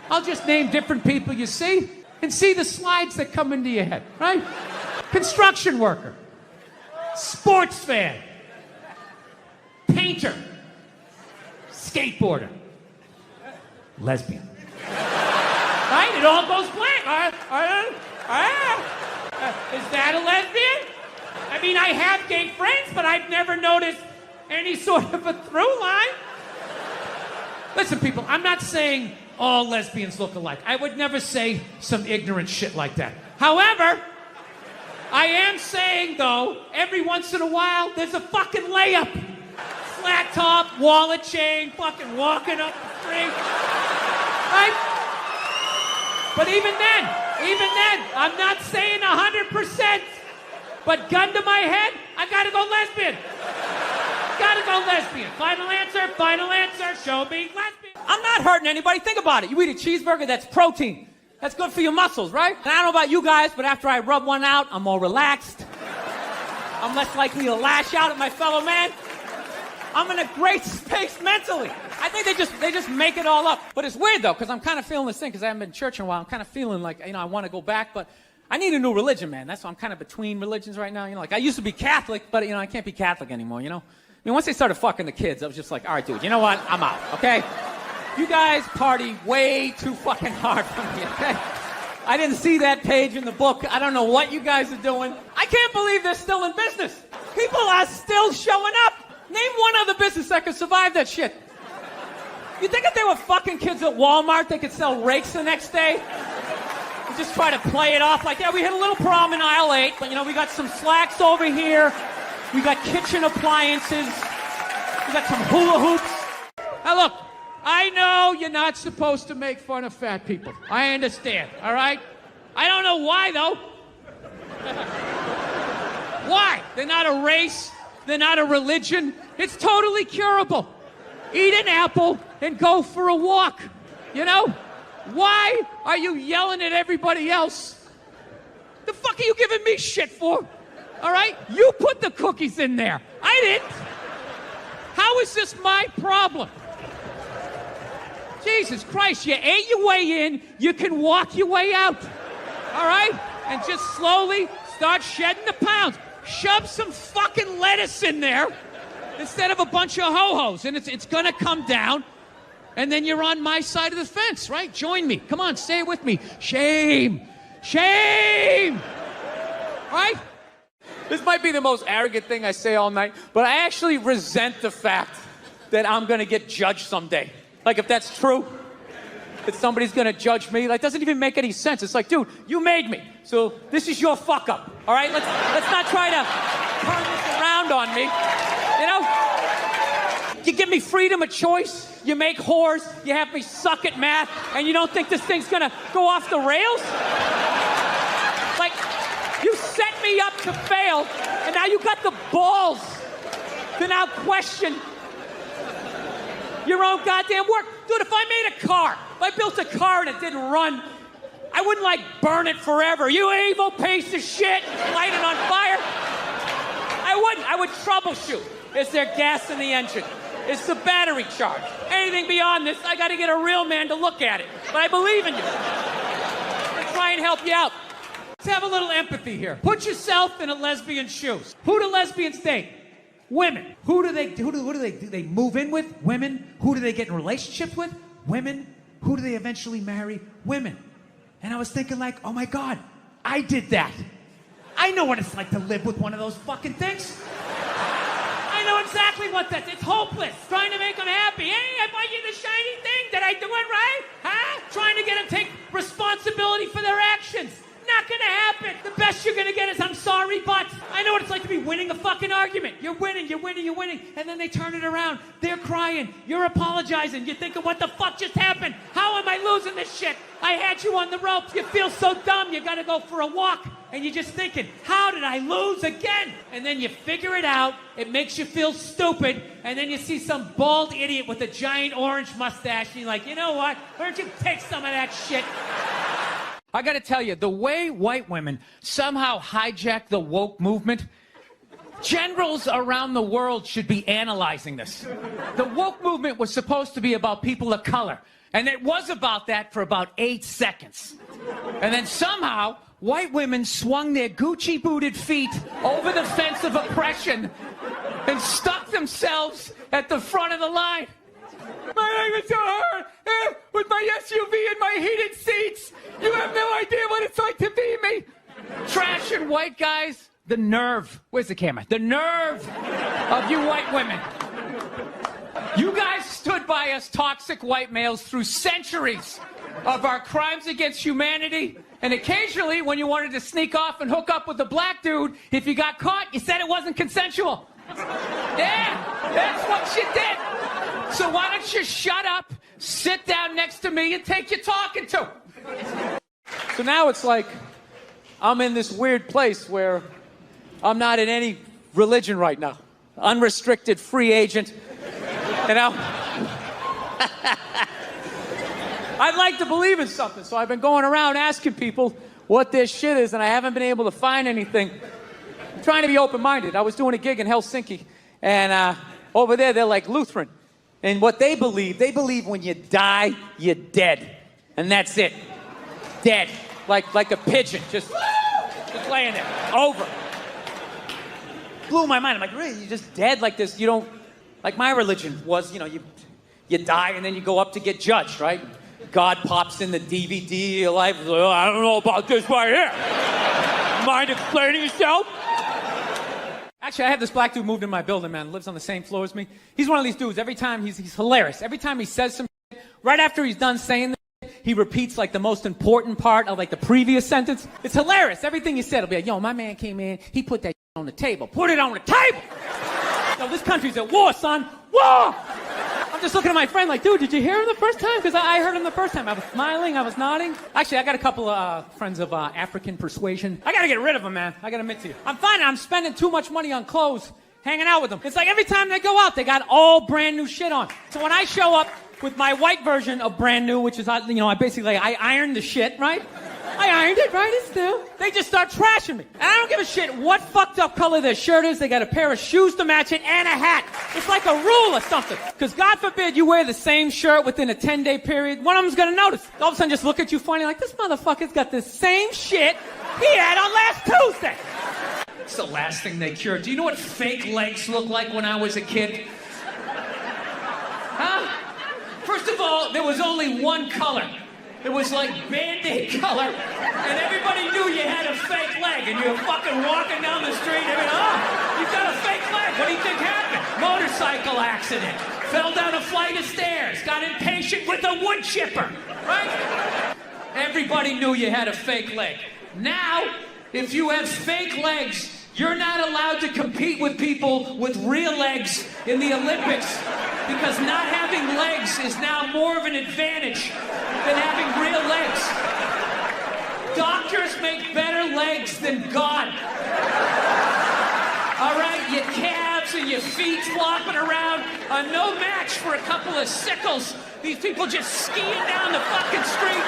Speaker 4: I'll just name different people you see and see the slides that come into your head, right? Construction worker, sports fan, painter, skateboarder, lesbian. Right? It all goes blank. Is that a lesbian? I mean, I have gay friends, but I've never noticed any sort of a through line. Listen, people, I'm not saying all lesbians look alike. I would never say some ignorant shit like that. However, I am saying, though, every once in a while, there's a fucking layup. Flat top, wallet chain, fucking walking up the street. Right? But even then, I'm not saying 100%. But gun to my head, I gotta go lesbian. Gotta go lesbian. Final answer, show me lesbian.
Speaker 1: I'm not hurting anybody. Think about it. You eat a cheeseburger, that's protein. That's good for your muscles, right? And I don't know about you guys, but after I rub one out, I'm more relaxed. I'm less likely to lash out at my fellow man. I'm in a great space mentally. I think they just make it all up. But it's weird, though, because I'm kind of feeling this thing, because I haven't been to church in a while. I'm kind of feeling like, I want to go back, but I need a new religion, man. That's why I'm kind of between religions right now. Like, I used to be Catholic, but, I can't be Catholic anymore, I mean, once they started fucking the kids, I was just like, all right, dude, you know what? I'm out, okay? You guys party way too fucking hard for me, okay? I didn't see that page in the book. I don't know what you guys are doing. I can't believe they're still in business. People are still showing up. Name one other business that could survive that shit. You think if they were fucking kids at Walmart, they could sell rakes the next day? You just try to play it off like, yeah, we hit a little problem in aisle 8, but, we got some slacks over here. We got kitchen appliances. We got some hula hoops. Now, look, I know you're not supposed to make fun of fat people. I understand, all right? I don't know why, though. Why? They're not a race. They're not a religion. It's totally curable. Eat an apple and go for a walk. Why are you yelling at everybody else? The fuck are you giving me shit for? All right? You put the cookies in there. I didn't. How is this my problem? Jesus Christ, you ate your way in, you can walk your way out. All right? And just slowly start shedding the pounds. Shove some fucking lettuce in there instead of a bunch of ho-hos, and it's gonna come down, and then you're on my side of the fence, right? Join me. Come on, say it with me. Shame. Shame. Right? This might be the most arrogant thing I say all night, but I actually resent the fact that I'm gonna get judged someday. Like, if that's true, that somebody's gonna judge me, that doesn't even make any sense. It's like, dude, you made me, so this is your fuck up, all right? Let's not try to turn this around on me, You give me freedom of choice, you make whores, you have me suck at math, and you don't think this thing's gonna go off the rails? Like, you set me up to fail, and now you got the balls to now question your own goddamn work. Dude, if I made a car, if I built a car and it didn't run, I wouldn't, burn it forever. You evil piece of shit, light it on fire. I wouldn't. I would troubleshoot. Is there gas in the engine? Is the battery charged? Anything beyond this, I gotta get a real man to look at it. But I believe in you. I'll try and help you out. Let's have a little empathy here. Put yourself in a lesbian's shoes. Who do lesbians date? Women. Who do they move in with? Women. Who do they get in relationships with? Women. Who do they eventually marry? Women. And I was thinking oh my God, I did that. I know what it's like to live with one of those fucking things. I know exactly what that's. It's hopeless. Trying to make them happy. Hey, I bought you the shiny thing. Did I do it right? Huh? Trying to get them to take responsibility for their actions. Not gonna happen. The best you're gonna get is I'm sorry, but I know what it's like to be winning a fucking argument. You're winning, and then they turn it around. They're crying. You're apologizing. You're thinking, what the fuck just happened? How am I losing this shit? I had you on the ropes. You feel so dumb. You gotta go for a walk, and you're just thinking, how did I lose again? And then you figure it out. It makes you feel stupid, and then you see some bald idiot with a giant orange mustache, and you're like, you know what? Why don't you take some of that shit? I gotta tell you, the way white women somehow hijack the woke movement, generals around the world should be analyzing this. The woke movement was supposed to be about people of color, and it was about that for about 8 seconds. And then somehow, white women swung their Gucci-booted feet over the fence of oppression and stuck themselves at the front of the line. My life is so hard with my SUV and my heated seats. You have no idea what it's like to be me. Trash and white guys, the nerve. Where's the camera? The nerve of you white women. You guys stood by us toxic white males through centuries of our crimes against humanity. And occasionally, when you wanted to sneak off and hook up with a black dude, if you got caught, you said it wasn't consensual. Yeah, that's what you did. So why don't you shut up, sit down next to me, and take your talking to? So now it's like I'm in this weird place where I'm not in any religion right now. Unrestricted free agent. You know? I'd like to believe in something, so I've been going around asking people what this shit is, and I haven't been able to find anything. I'm trying to be open-minded. I was doing a gig in Helsinki, and over there, they're like Lutheran. And what they believe when you die, you're dead. And that's it. Dead. Like a pigeon, just laying there. Over. Blew my mind. I'm like, really? You're just dead like this? You don't... Like my religion was, you know, you die and then you go up to get judged, right? God pops in the DVD of your life. Like, oh, I don't know about this right here. Mind explaining yourself? Actually, I had this black dude moved in my building, man. Lives on the same floor as me. He's one of these dudes. Every time he's hilarious. Every time he says some shit, right after he's done saying the shit, he repeats like the most important part of like the previous sentence. It's hilarious. Everything he said will be like, yo, my man came in. He put that shit on the table. Put it on the table. No, this country's at war, son. War! I'm just looking at my friend like, dude, did you hear him the first time? Because I heard him the first time. I was smiling, I was nodding. Actually, I got a couple of friends of African persuasion. I got to get rid of them, man. I got to admit to you. I'm finding I'm spending too much money on clothes hanging out with them. It's like every time they go out, they got all brand new shit on. So when I show up with my white version of brand new, which is, you know, I ironed the shit, right? I ironed it, right? It's new. They just start trashing me. And I don't give a shit what fucked up color their shirt is. They got a pair of shoes to match it and a hat. It's like a rule or something. Because God forbid you wear the same shirt within a 10-day period. One of them's going to notice. All of a sudden just look at you funny like, this motherfucker's got the same shit he had on last Tuesday.
Speaker 4: It's the last thing they cured. Do you know what fake legs looked like when I was a kid? Huh? First of all, there was only one color. It was like Band-Aid color, and everybody knew you had a fake leg, and you were fucking walking down the street, and you got a fake leg. What do you think happened? Motorcycle accident. Fell down a flight of stairs. Got impatient with a wood chipper, right? Everybody knew you had a fake leg. Now, if you have fake legs, you're not allowed to compete with people with real legs in the Olympics because not having legs is now more of an advantage than having real legs. Doctors make better legs than God. All right, your calves and your feet flopping around are no match for a couple of sickles. These people just skiing down the fucking street.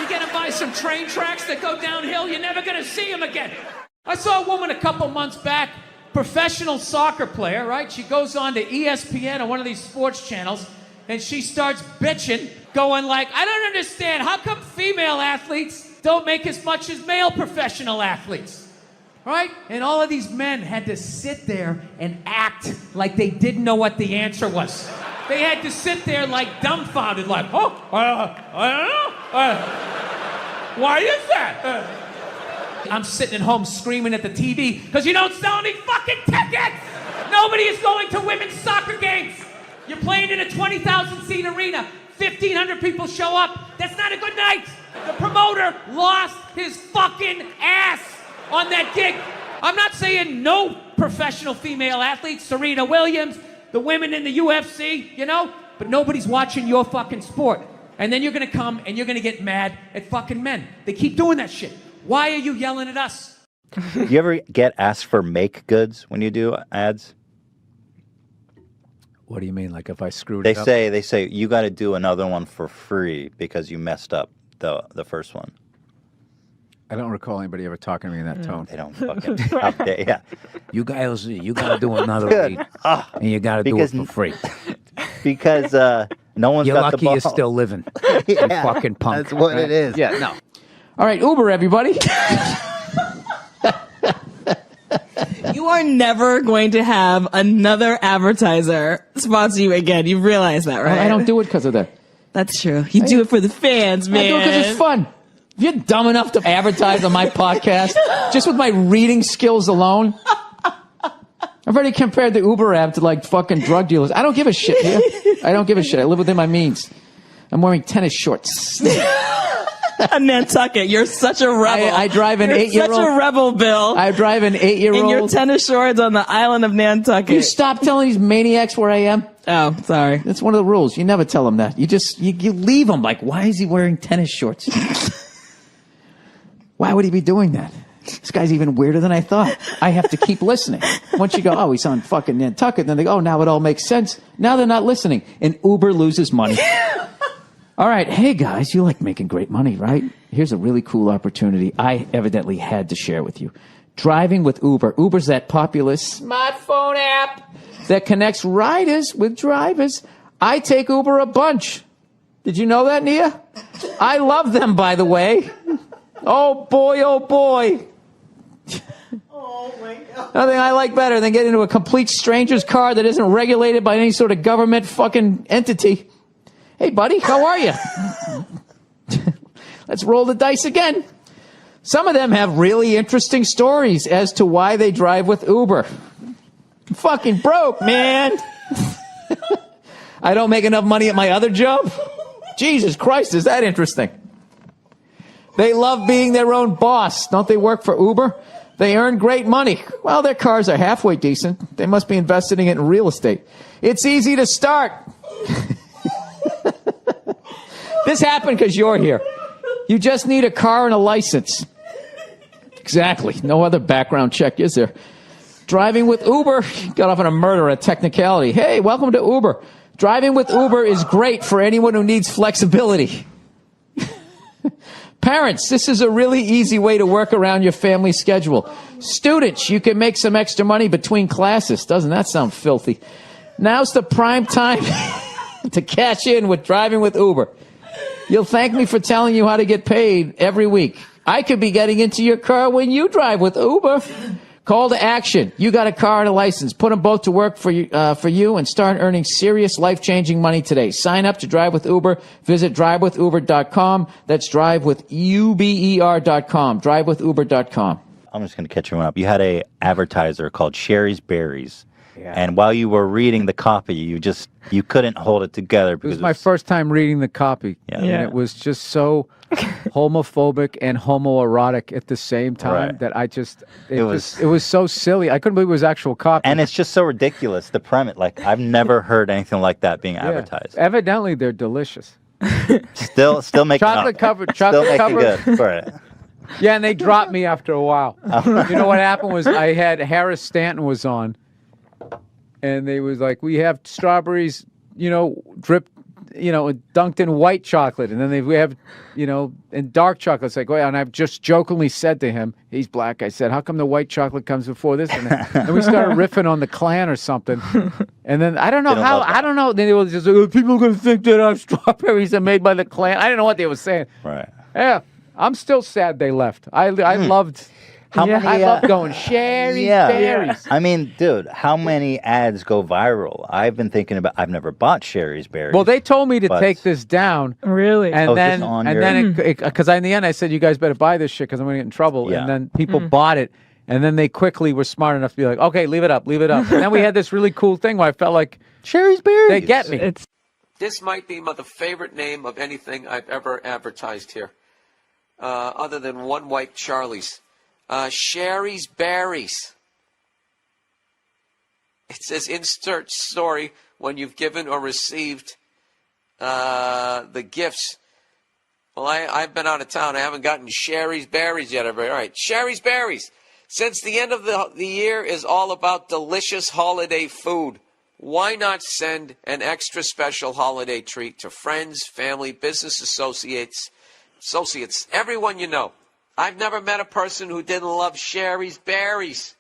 Speaker 4: You get them by some train tracks that go downhill, you're never gonna see them again. I saw a woman a couple months back, professional soccer player, right? She goes on to ESPN or one of these sports channels, and she starts bitching, going like, I don't understand, how come female athletes don't make as much as male professional athletes? Right? And all of these men had to sit there and act like they didn't know what the answer was. They had to sit there like dumbfounded, like, I don't know. Why is that? I'm sitting at home screaming at the TV because you don't sell any fucking tickets! Nobody is going to women's soccer games! You're playing in a 20,000 seat arena, 1,500 people show up. That's not a good night! The promoter lost his fucking ass on that gig. I'm not saying no professional female athletes, Serena Williams, the women in the UFC, you know? But nobody's watching your fucking sport. And then you're gonna come and you're gonna get mad at fucking men. They keep doing that shit. Why are you yelling at us?
Speaker 10: You ever get asked for make goods when you do ads?
Speaker 11: What do you mean? Like if I screwed it up?
Speaker 10: They say you got to do another one for free because you messed up the first one.
Speaker 11: I don't recall anybody ever talking to me in that tone.
Speaker 10: They don't fucking update. Yeah.
Speaker 11: You guys, you got to do another read, and you got to do it for free.
Speaker 10: Because no one's
Speaker 11: You're
Speaker 10: got
Speaker 11: lucky
Speaker 10: the ball.
Speaker 11: you're still living. You fucking punk.
Speaker 10: That's what
Speaker 11: right?
Speaker 10: it is.
Speaker 11: Yeah, no.
Speaker 6: All right, Uber, everybody.
Speaker 12: You are never going to have another advertiser sponsor you again. You realize that, right?
Speaker 6: I don't do it because of that.
Speaker 12: That's true. You do it for the fans, man.
Speaker 6: I do it because it's fun. If you're dumb enough to advertise on my podcast, just with my reading skills alone,
Speaker 4: I've already compared the Uber app to like fucking drug dealers. I don't give a shit here. I don't give a shit. I live within my means. I'm wearing tennis shorts.
Speaker 12: Nantucket, you're such a rebel.
Speaker 4: I drive an 8-year-old.
Speaker 12: Such a rebel, Bill.
Speaker 4: I drive an 8-year-old.
Speaker 12: In your tennis shorts on the island of Nantucket.
Speaker 4: You stop telling these maniacs where I am.
Speaker 12: Oh, sorry.
Speaker 4: That's one of the rules. You never tell them that. You leave them like, why is he wearing tennis shorts? Why would he be doing that? This guy's even weirder than I thought. I have to keep listening. Once you go, oh, he's on fucking Nantucket, then they go, oh, now it all makes sense. Now they're not listening. And Uber loses money. All right. Hey, guys, you like making great money, right? Here's a really cool opportunity I evidently had to share with you. Driving with Uber. Uber's that popular smartphone app that connects riders with drivers. I take Uber a bunch. Did you know that, Nia? I love them, by the way. Oh, boy, oh, boy.
Speaker 12: Oh, my God.
Speaker 4: Nothing I like better than getting into a complete stranger's car that isn't regulated by any sort of government fucking entity. Hey, buddy, how are you? Let's roll the dice again. Some of them have really interesting stories as to why they drive with Uber. I'm fucking broke, man. I don't make enough money at my other job. Jesus Christ, is that interesting? They love being their own boss. Don't they work for Uber? They earn great money. Well, their cars are halfway decent. They must be investing it in real estate. It's easy to start. This happened because you're here. You just need a car and a license. Exactly. No other background check, is there? Driving with Uber, got off on a murder, a technicality. Hey, welcome to Uber. Driving with Uber is great for anyone who needs flexibility. Parents, this is a really easy way to work around your family schedule. Students, you can make some extra money between classes. Doesn't that sound filthy? Now's the prime time to cash in with driving with Uber. You'll thank me for telling you how to get paid every week. I could be getting into your car when you drive with Uber. Call to action. You got a car and a license. Put them both to work for you and start earning serious life-changing money today. Sign up to Drive with Uber. Visit drivewithuber.com. That's drivewithuber.com. Drivewithuber.com.
Speaker 10: I'm just going to catch you up. You had a advertiser called Sherry's Berries.
Speaker 1: Yeah.
Speaker 10: And while you were reading the copy, you couldn't hold it together.
Speaker 1: It was my first time reading the copy.
Speaker 10: Yeah.
Speaker 1: And it was just so homophobic and homoerotic at the same time
Speaker 10: Right.
Speaker 1: that it was so silly. I couldn't believe it was actual copy.
Speaker 10: And it's just so ridiculous. The premise, like, I've never heard anything like that being advertised.
Speaker 1: Evidently, they're delicious.
Speaker 10: Still making
Speaker 1: Chocolate covered.
Speaker 10: Still making good for it.
Speaker 1: Yeah, and they dropped me after a while. You know what happened was I had Harris Stanton was on, and they was like, we have strawberries, dripped, dunked in white chocolate, and then we have, in dark chocolate. It's like, and I've just jokingly said to him, he's black. I said, how come the white chocolate comes before this? And we started riffing on the Klan or something. And then I don't know how. I don't know. Then it was just people are gonna think that our strawberries are made by the Klan. I didn't know what they were saying.
Speaker 10: Right.
Speaker 1: Yeah, I'm still sad they left. I loved. I love going Sherry's Berries.
Speaker 10: I mean, dude, how many ads go viral? I've been thinking about. I've never bought Sherry's Berries.
Speaker 1: Well, they told me to take this down.
Speaker 12: Really?
Speaker 1: And then because in the end I said, you guys better buy this shit because I'm going to get in trouble.
Speaker 10: Yeah.
Speaker 1: And then people bought it, and then they quickly were smart enough to be like, okay, leave it up. And then we had this really cool thing where I felt like
Speaker 10: Sherry's Berries.
Speaker 1: They get me.
Speaker 13: This might be the favorite name of anything I've ever advertised here, other than One White Charlie's. Sherry's Berries. It says insert story when you've given or received the gifts. Well, I've been out of town. I haven't gotten Sherry's Berries yet. All right, Sherry's Berries. Since the end of the year is all about delicious holiday food, why not send an extra special holiday treat to friends, family, business associates, everyone you know? I've never met a person who didn't love Sherry's Berries.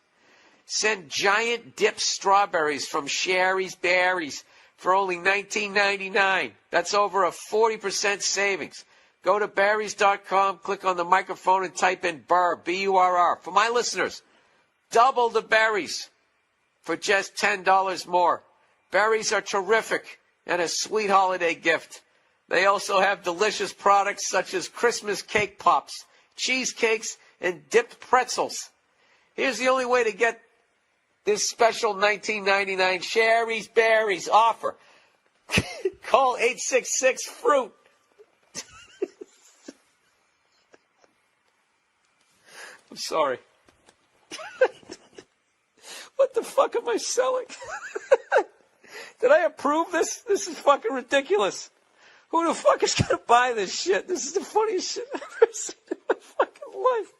Speaker 13: Send giant dipped strawberries from Sherry's Berries for only $19.99. That's over a 40% savings. Go to berries.com, click on the microphone, and type in Burr, B-U-R-R. For my listeners, double the berries for just $10 more. Berries are terrific and a sweet holiday gift. They also have delicious products such as Christmas cake pops, cheesecakes, and dipped pretzels. Here's the only way to get this special $19.99 Sherry's Berries offer. Call 866-FRUIT. I'm sorry. What the fuck am I selling? Did I approve this? This is fucking ridiculous. Who the fuck is gonna buy this shit? This is the funniest shit I've ever seen in my fucking life.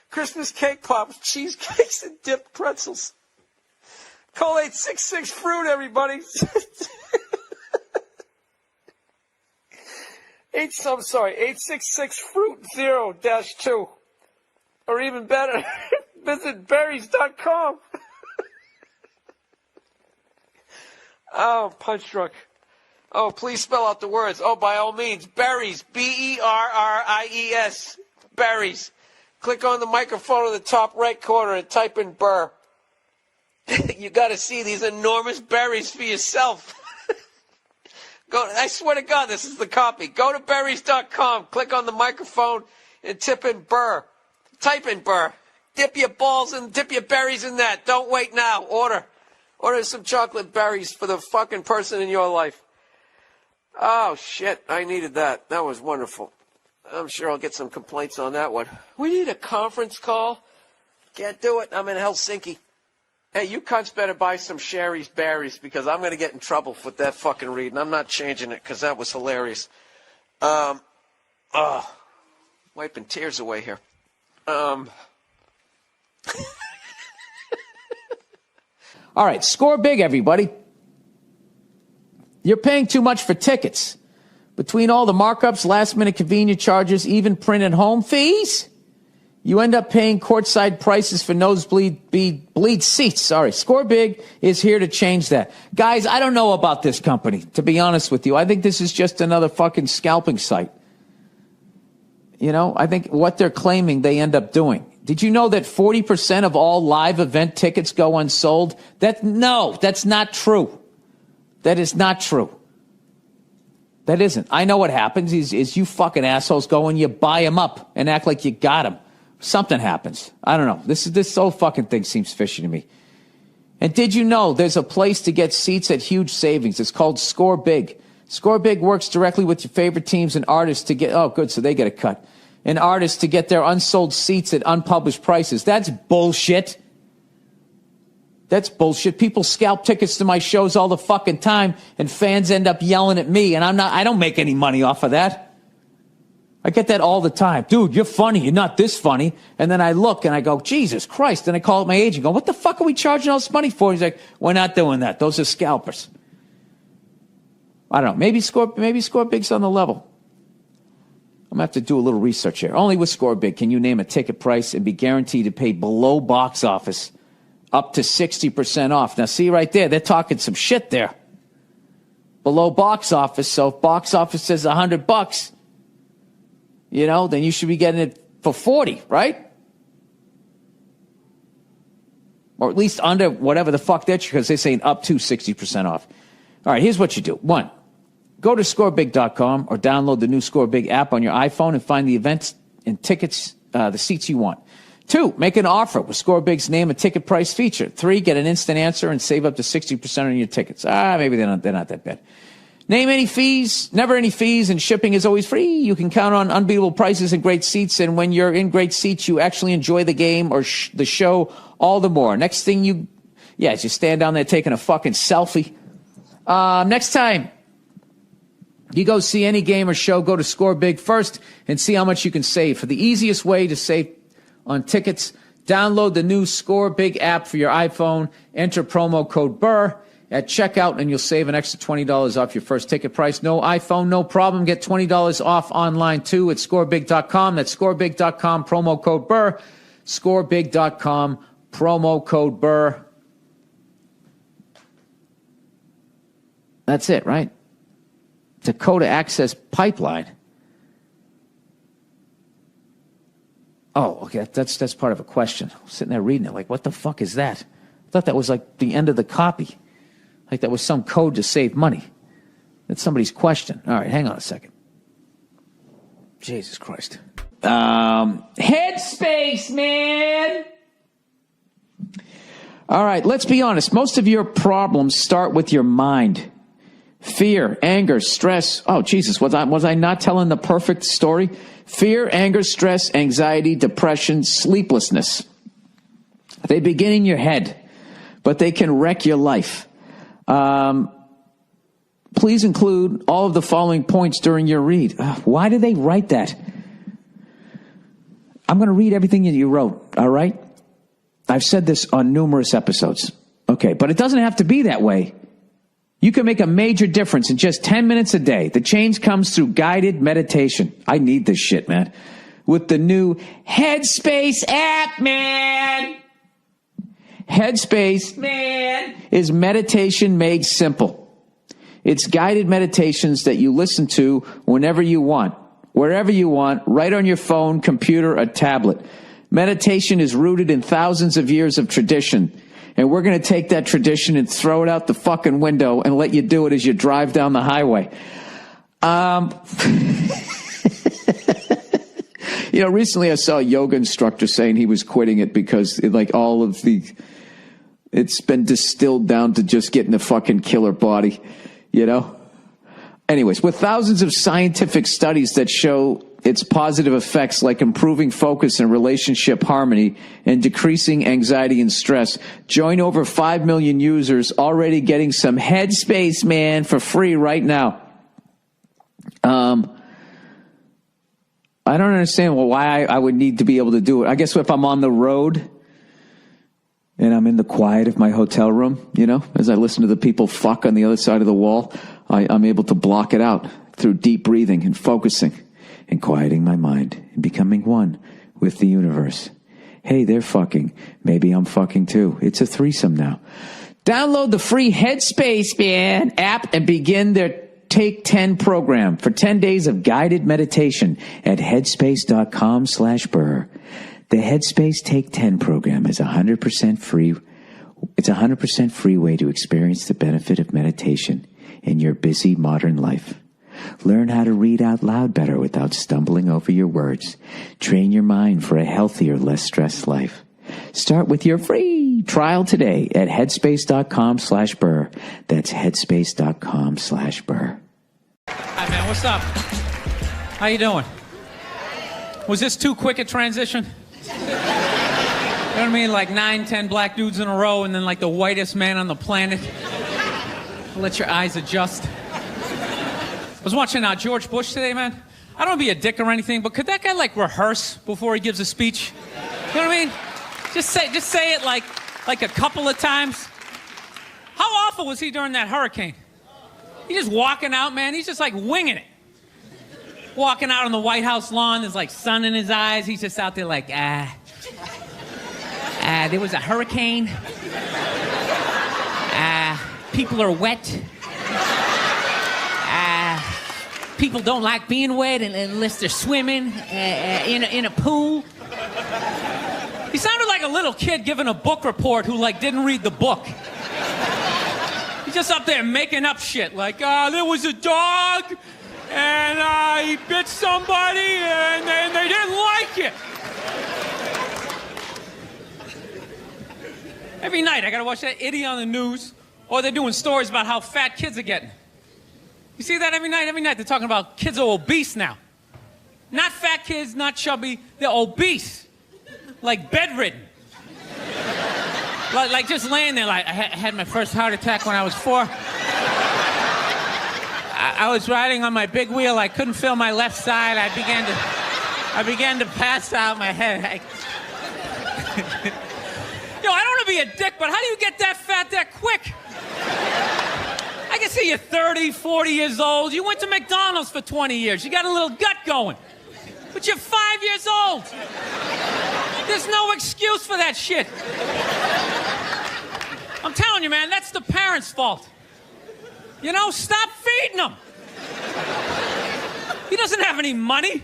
Speaker 13: Christmas cake pops, cheesecakes, and dipped pretzels. Call 866-FRUIT, everybody. I'm sorry, 866-FRUIT-0-2. Or even better, visit berries.com. Oh, punch drunk. Oh, please spell out the words. Oh, by all means, berries. Berries. Berries. Click on the microphone in the top right corner and type in Burr. You got to see these enormous berries for yourself. I swear to God, this is the copy. Go to berries.com, click on the microphone, and type in Burr. Type in Burr. Dip your balls and dip your berries in that. Don't wait now. Order some chocolate berries for the fucking person in your life. Oh, shit. I needed that. That was wonderful. I'm sure I'll get some complaints on that one. We need a conference call. Can't do it. I'm in Helsinki. Hey, you cunts better buy some Sherry's Berries because I'm going to get in trouble with that fucking read, and I'm not changing it because that was hilarious. Wiping tears away here.
Speaker 6: All right, score big, everybody. You're paying too much for tickets. Between all the markups, last-minute convenience charges, even print and home fees, you end up paying courtside prices for nosebleed seats. Sorry, Score Big is here to change that. Guys, I don't know about this company, to be honest with you. I think this is just another fucking scalping site. You know, I think what they're claiming they end up doing. Did you know that 40% of all live event tickets go unsold? No, that's not true. That is not true. That isn't. I know what happens is you fucking assholes go and you buy them up and act like you got them. Something happens. I don't know. This whole fucking thing seems fishy to me. And did you know there's a place to get seats at huge savings? It's called Score Big. Score Big works directly with your favorite teams and artists to get, oh good, so they get a cut. And artists to get their unsold seats at unpublished prices. That's bullshit. That's bullshit. People scalp tickets to my shows all the fucking time and fans end up yelling at me and I don't make any money off of that. I get that all the time. Dude, you're funny. You're not this funny. And then I look and I go, Jesus Christ. And I call up my agent and go, what the fuck are we charging all this money for? He's like, we're not doing that. Those are scalpers. I don't know. Maybe Score Big's on the level. I'm going to have to do a little research here. Only with Score Big can you name a ticket price and be guaranteed to pay below box office up to 60% off. Now, see right there, they're talking some shit there. Below box office. So if box office says $100, you know, then you should be getting it for 40, right? Or at least under whatever the fuck that's because they're saying up to 60% off. All right, here's what you do. 1, go to scorebig.com or download the new Score Big app on your iPhone and find the events and tickets, the seats you want. 2, make an offer with Score Big's name and ticket price feature. 3, get an instant answer and save up to 60% on your tickets. Maybe they're not that bad. Name any fees, never any fees, and shipping is always free. You can count on unbeatable prices and great seats, and when you're in great seats, you actually enjoy the game or the show all the more. Next thing you stand down there taking a fucking selfie. Next time you go see any game or show, go to Score Big first and see how much you can save. For the easiest way to save on tickets, download the new Score Big app for your iPhone, enter promo code Burr at checkout, and you'll save an extra $20 off your first ticket price. No iPhone, no problem. Get $20 off online, too, at scorebig.com. That's scorebig.com, promo code Burr. Scorebig.com, promo code Burr. That's it, right? Dakota Access Pipeline. Oh, okay, that's part of a question. I'm sitting there reading it like, what the fuck is that? I thought that was like the end of the copy. Like that was some code to save money. That's somebody's question. All right, hang on a second. Jesus Christ. Headspace, man. All right, let's be honest. Most of your problems start with your mind. Fear, anger, stress. Oh, Jesus, was I not telling the perfect story? Fear, anger, stress, anxiety, depression, sleeplessness. They begin in your head, but they can wreck your life. Please include all of the following points during your read. Why did they write that? I'm going to read everything that you wrote, all right? I've said this on numerous episodes. Okay, but it doesn't have to be that way. You can make a major difference in just 10 minutes a day. The change comes through guided meditation. I need this shit, man. With the new Headspace app, man. Headspace, man, is meditation made simple. It's guided meditations that you listen to whenever you want, wherever you want, right on your phone, computer, or tablet. Meditation is rooted in thousands of years of tradition. And we're going to take that tradition and throw it out the fucking window and let you do it as you drive down the highway. Recently I saw a yoga instructor saying he was quitting it because it's been distilled down to just getting a fucking killer body, Anyways, with thousands of scientific studies that show its positive effects like improving focus and relationship harmony and decreasing anxiety and stress, join over 5 million users already getting some Headspace, man, for free right now. I don't understand why I would need to be able to do it. I guess if I'm on the road and I'm in the quiet of my hotel room, as I listen to the people fuck on the other side of the wall, I'm able to block it out through deep breathing and focusing and quieting my mind and becoming one with the universe. Hey, they're fucking. Maybe I'm fucking too. It's a threesome now. Download the free Headspace, man, app and begin their Take 10 program for 10 days of guided meditation at headspace.com/Burr. The Headspace Take 10 program is 100% free. It's a 100% free way to experience the benefit of meditation in your busy modern life. Learn how to read out loud better without stumbling over your words. Train your mind for a healthier, less stressed life. Start with your free trial today at headspace.com/Burr. That's headspace.com/Burr.
Speaker 1: Hi, man. What's up? How you doing? Was this too quick a transition? You know what I mean? Like 9, 10 black dudes in a row and then like the whitest man on the planet. Let your eyes adjust. I was watching George Bush today, man. I don't want to be a dick or anything, but could that guy like rehearse before he gives a speech? You know what I mean? Just say it like a couple of times. How awful was he during that hurricane? He's just walking out, man. He's just like winging it. Walking out on the White House lawn, there's like sun in his eyes. He's just out there like, there was a hurricane. People are wet. People don't like being wet unless they're swimming in a pool. He sounded like a little kid giving a book report who like didn't read the book. He's just up there making up shit like, there was a dog and he bit somebody and they didn't like it. Every night I gotta watch that idiot on the news or they're doing stories about how fat kids are getting. You see that every night? Every night they're talking about kids are obese now. Not fat kids, not chubby, they're obese. Like bedridden. Like just laying there like, I had my first heart attack when I was 4. I was riding on my big wheel, I couldn't feel my left side, I began to pass out my head. I don't want to be a dick, but how do you get that fat that quick? I can see you're 30, 40 years old. You went to McDonald's for 20 years. You got a little gut going. But you're 5 years old. There's no excuse for that shit. I'm telling you, man, that's the parents' fault. Stop feeding him. He doesn't have any money.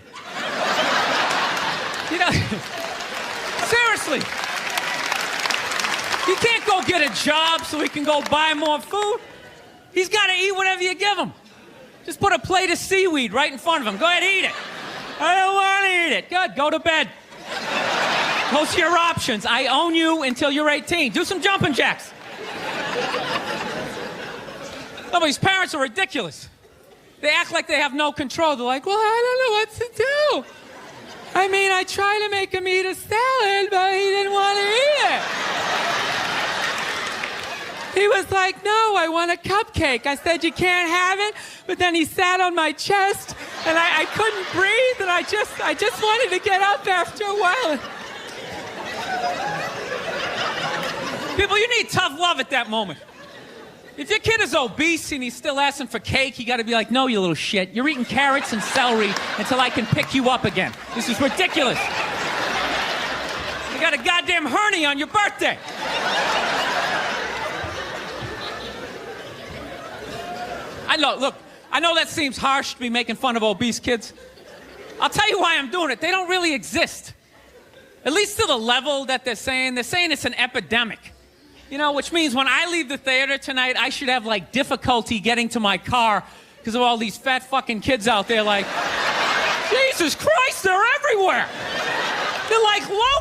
Speaker 1: Seriously. He can't go get a job so he can go buy more food. He's got to eat whatever you give him. Just put a plate of seaweed right in front of him. Go ahead, eat it. I don't want to eat it. Good, go to bed. Those are your options. I own you until you're 18. Do some jumping jacks. No, but these parents are ridiculous. They act like they have no control. They're like, well, I don't know what to do. I mean, I tried to make him eat a salad, but he didn't want to eat it. He was like, no, I want a cupcake. I said, you can't have it. But then he sat on my chest, and I couldn't breathe, and I just wanted to get up after a while. People, you need tough love at that moment. If your kid is obese and he's still asking for cake, you gotta be like, no, you little shit. You're eating carrots and celery until I can pick you up again. This is ridiculous. You got a goddamn hernia on your birthday. I know that seems harsh to be making fun of obese kids. I'll tell you why I'm doing it. They don't really exist. At least to the level that they're saying it's an epidemic. You know, which means when I leave the theater tonight, I should have, like, difficulty getting to my car because of all these fat fucking kids out there like, Jesus Christ, they're everywhere. They're like low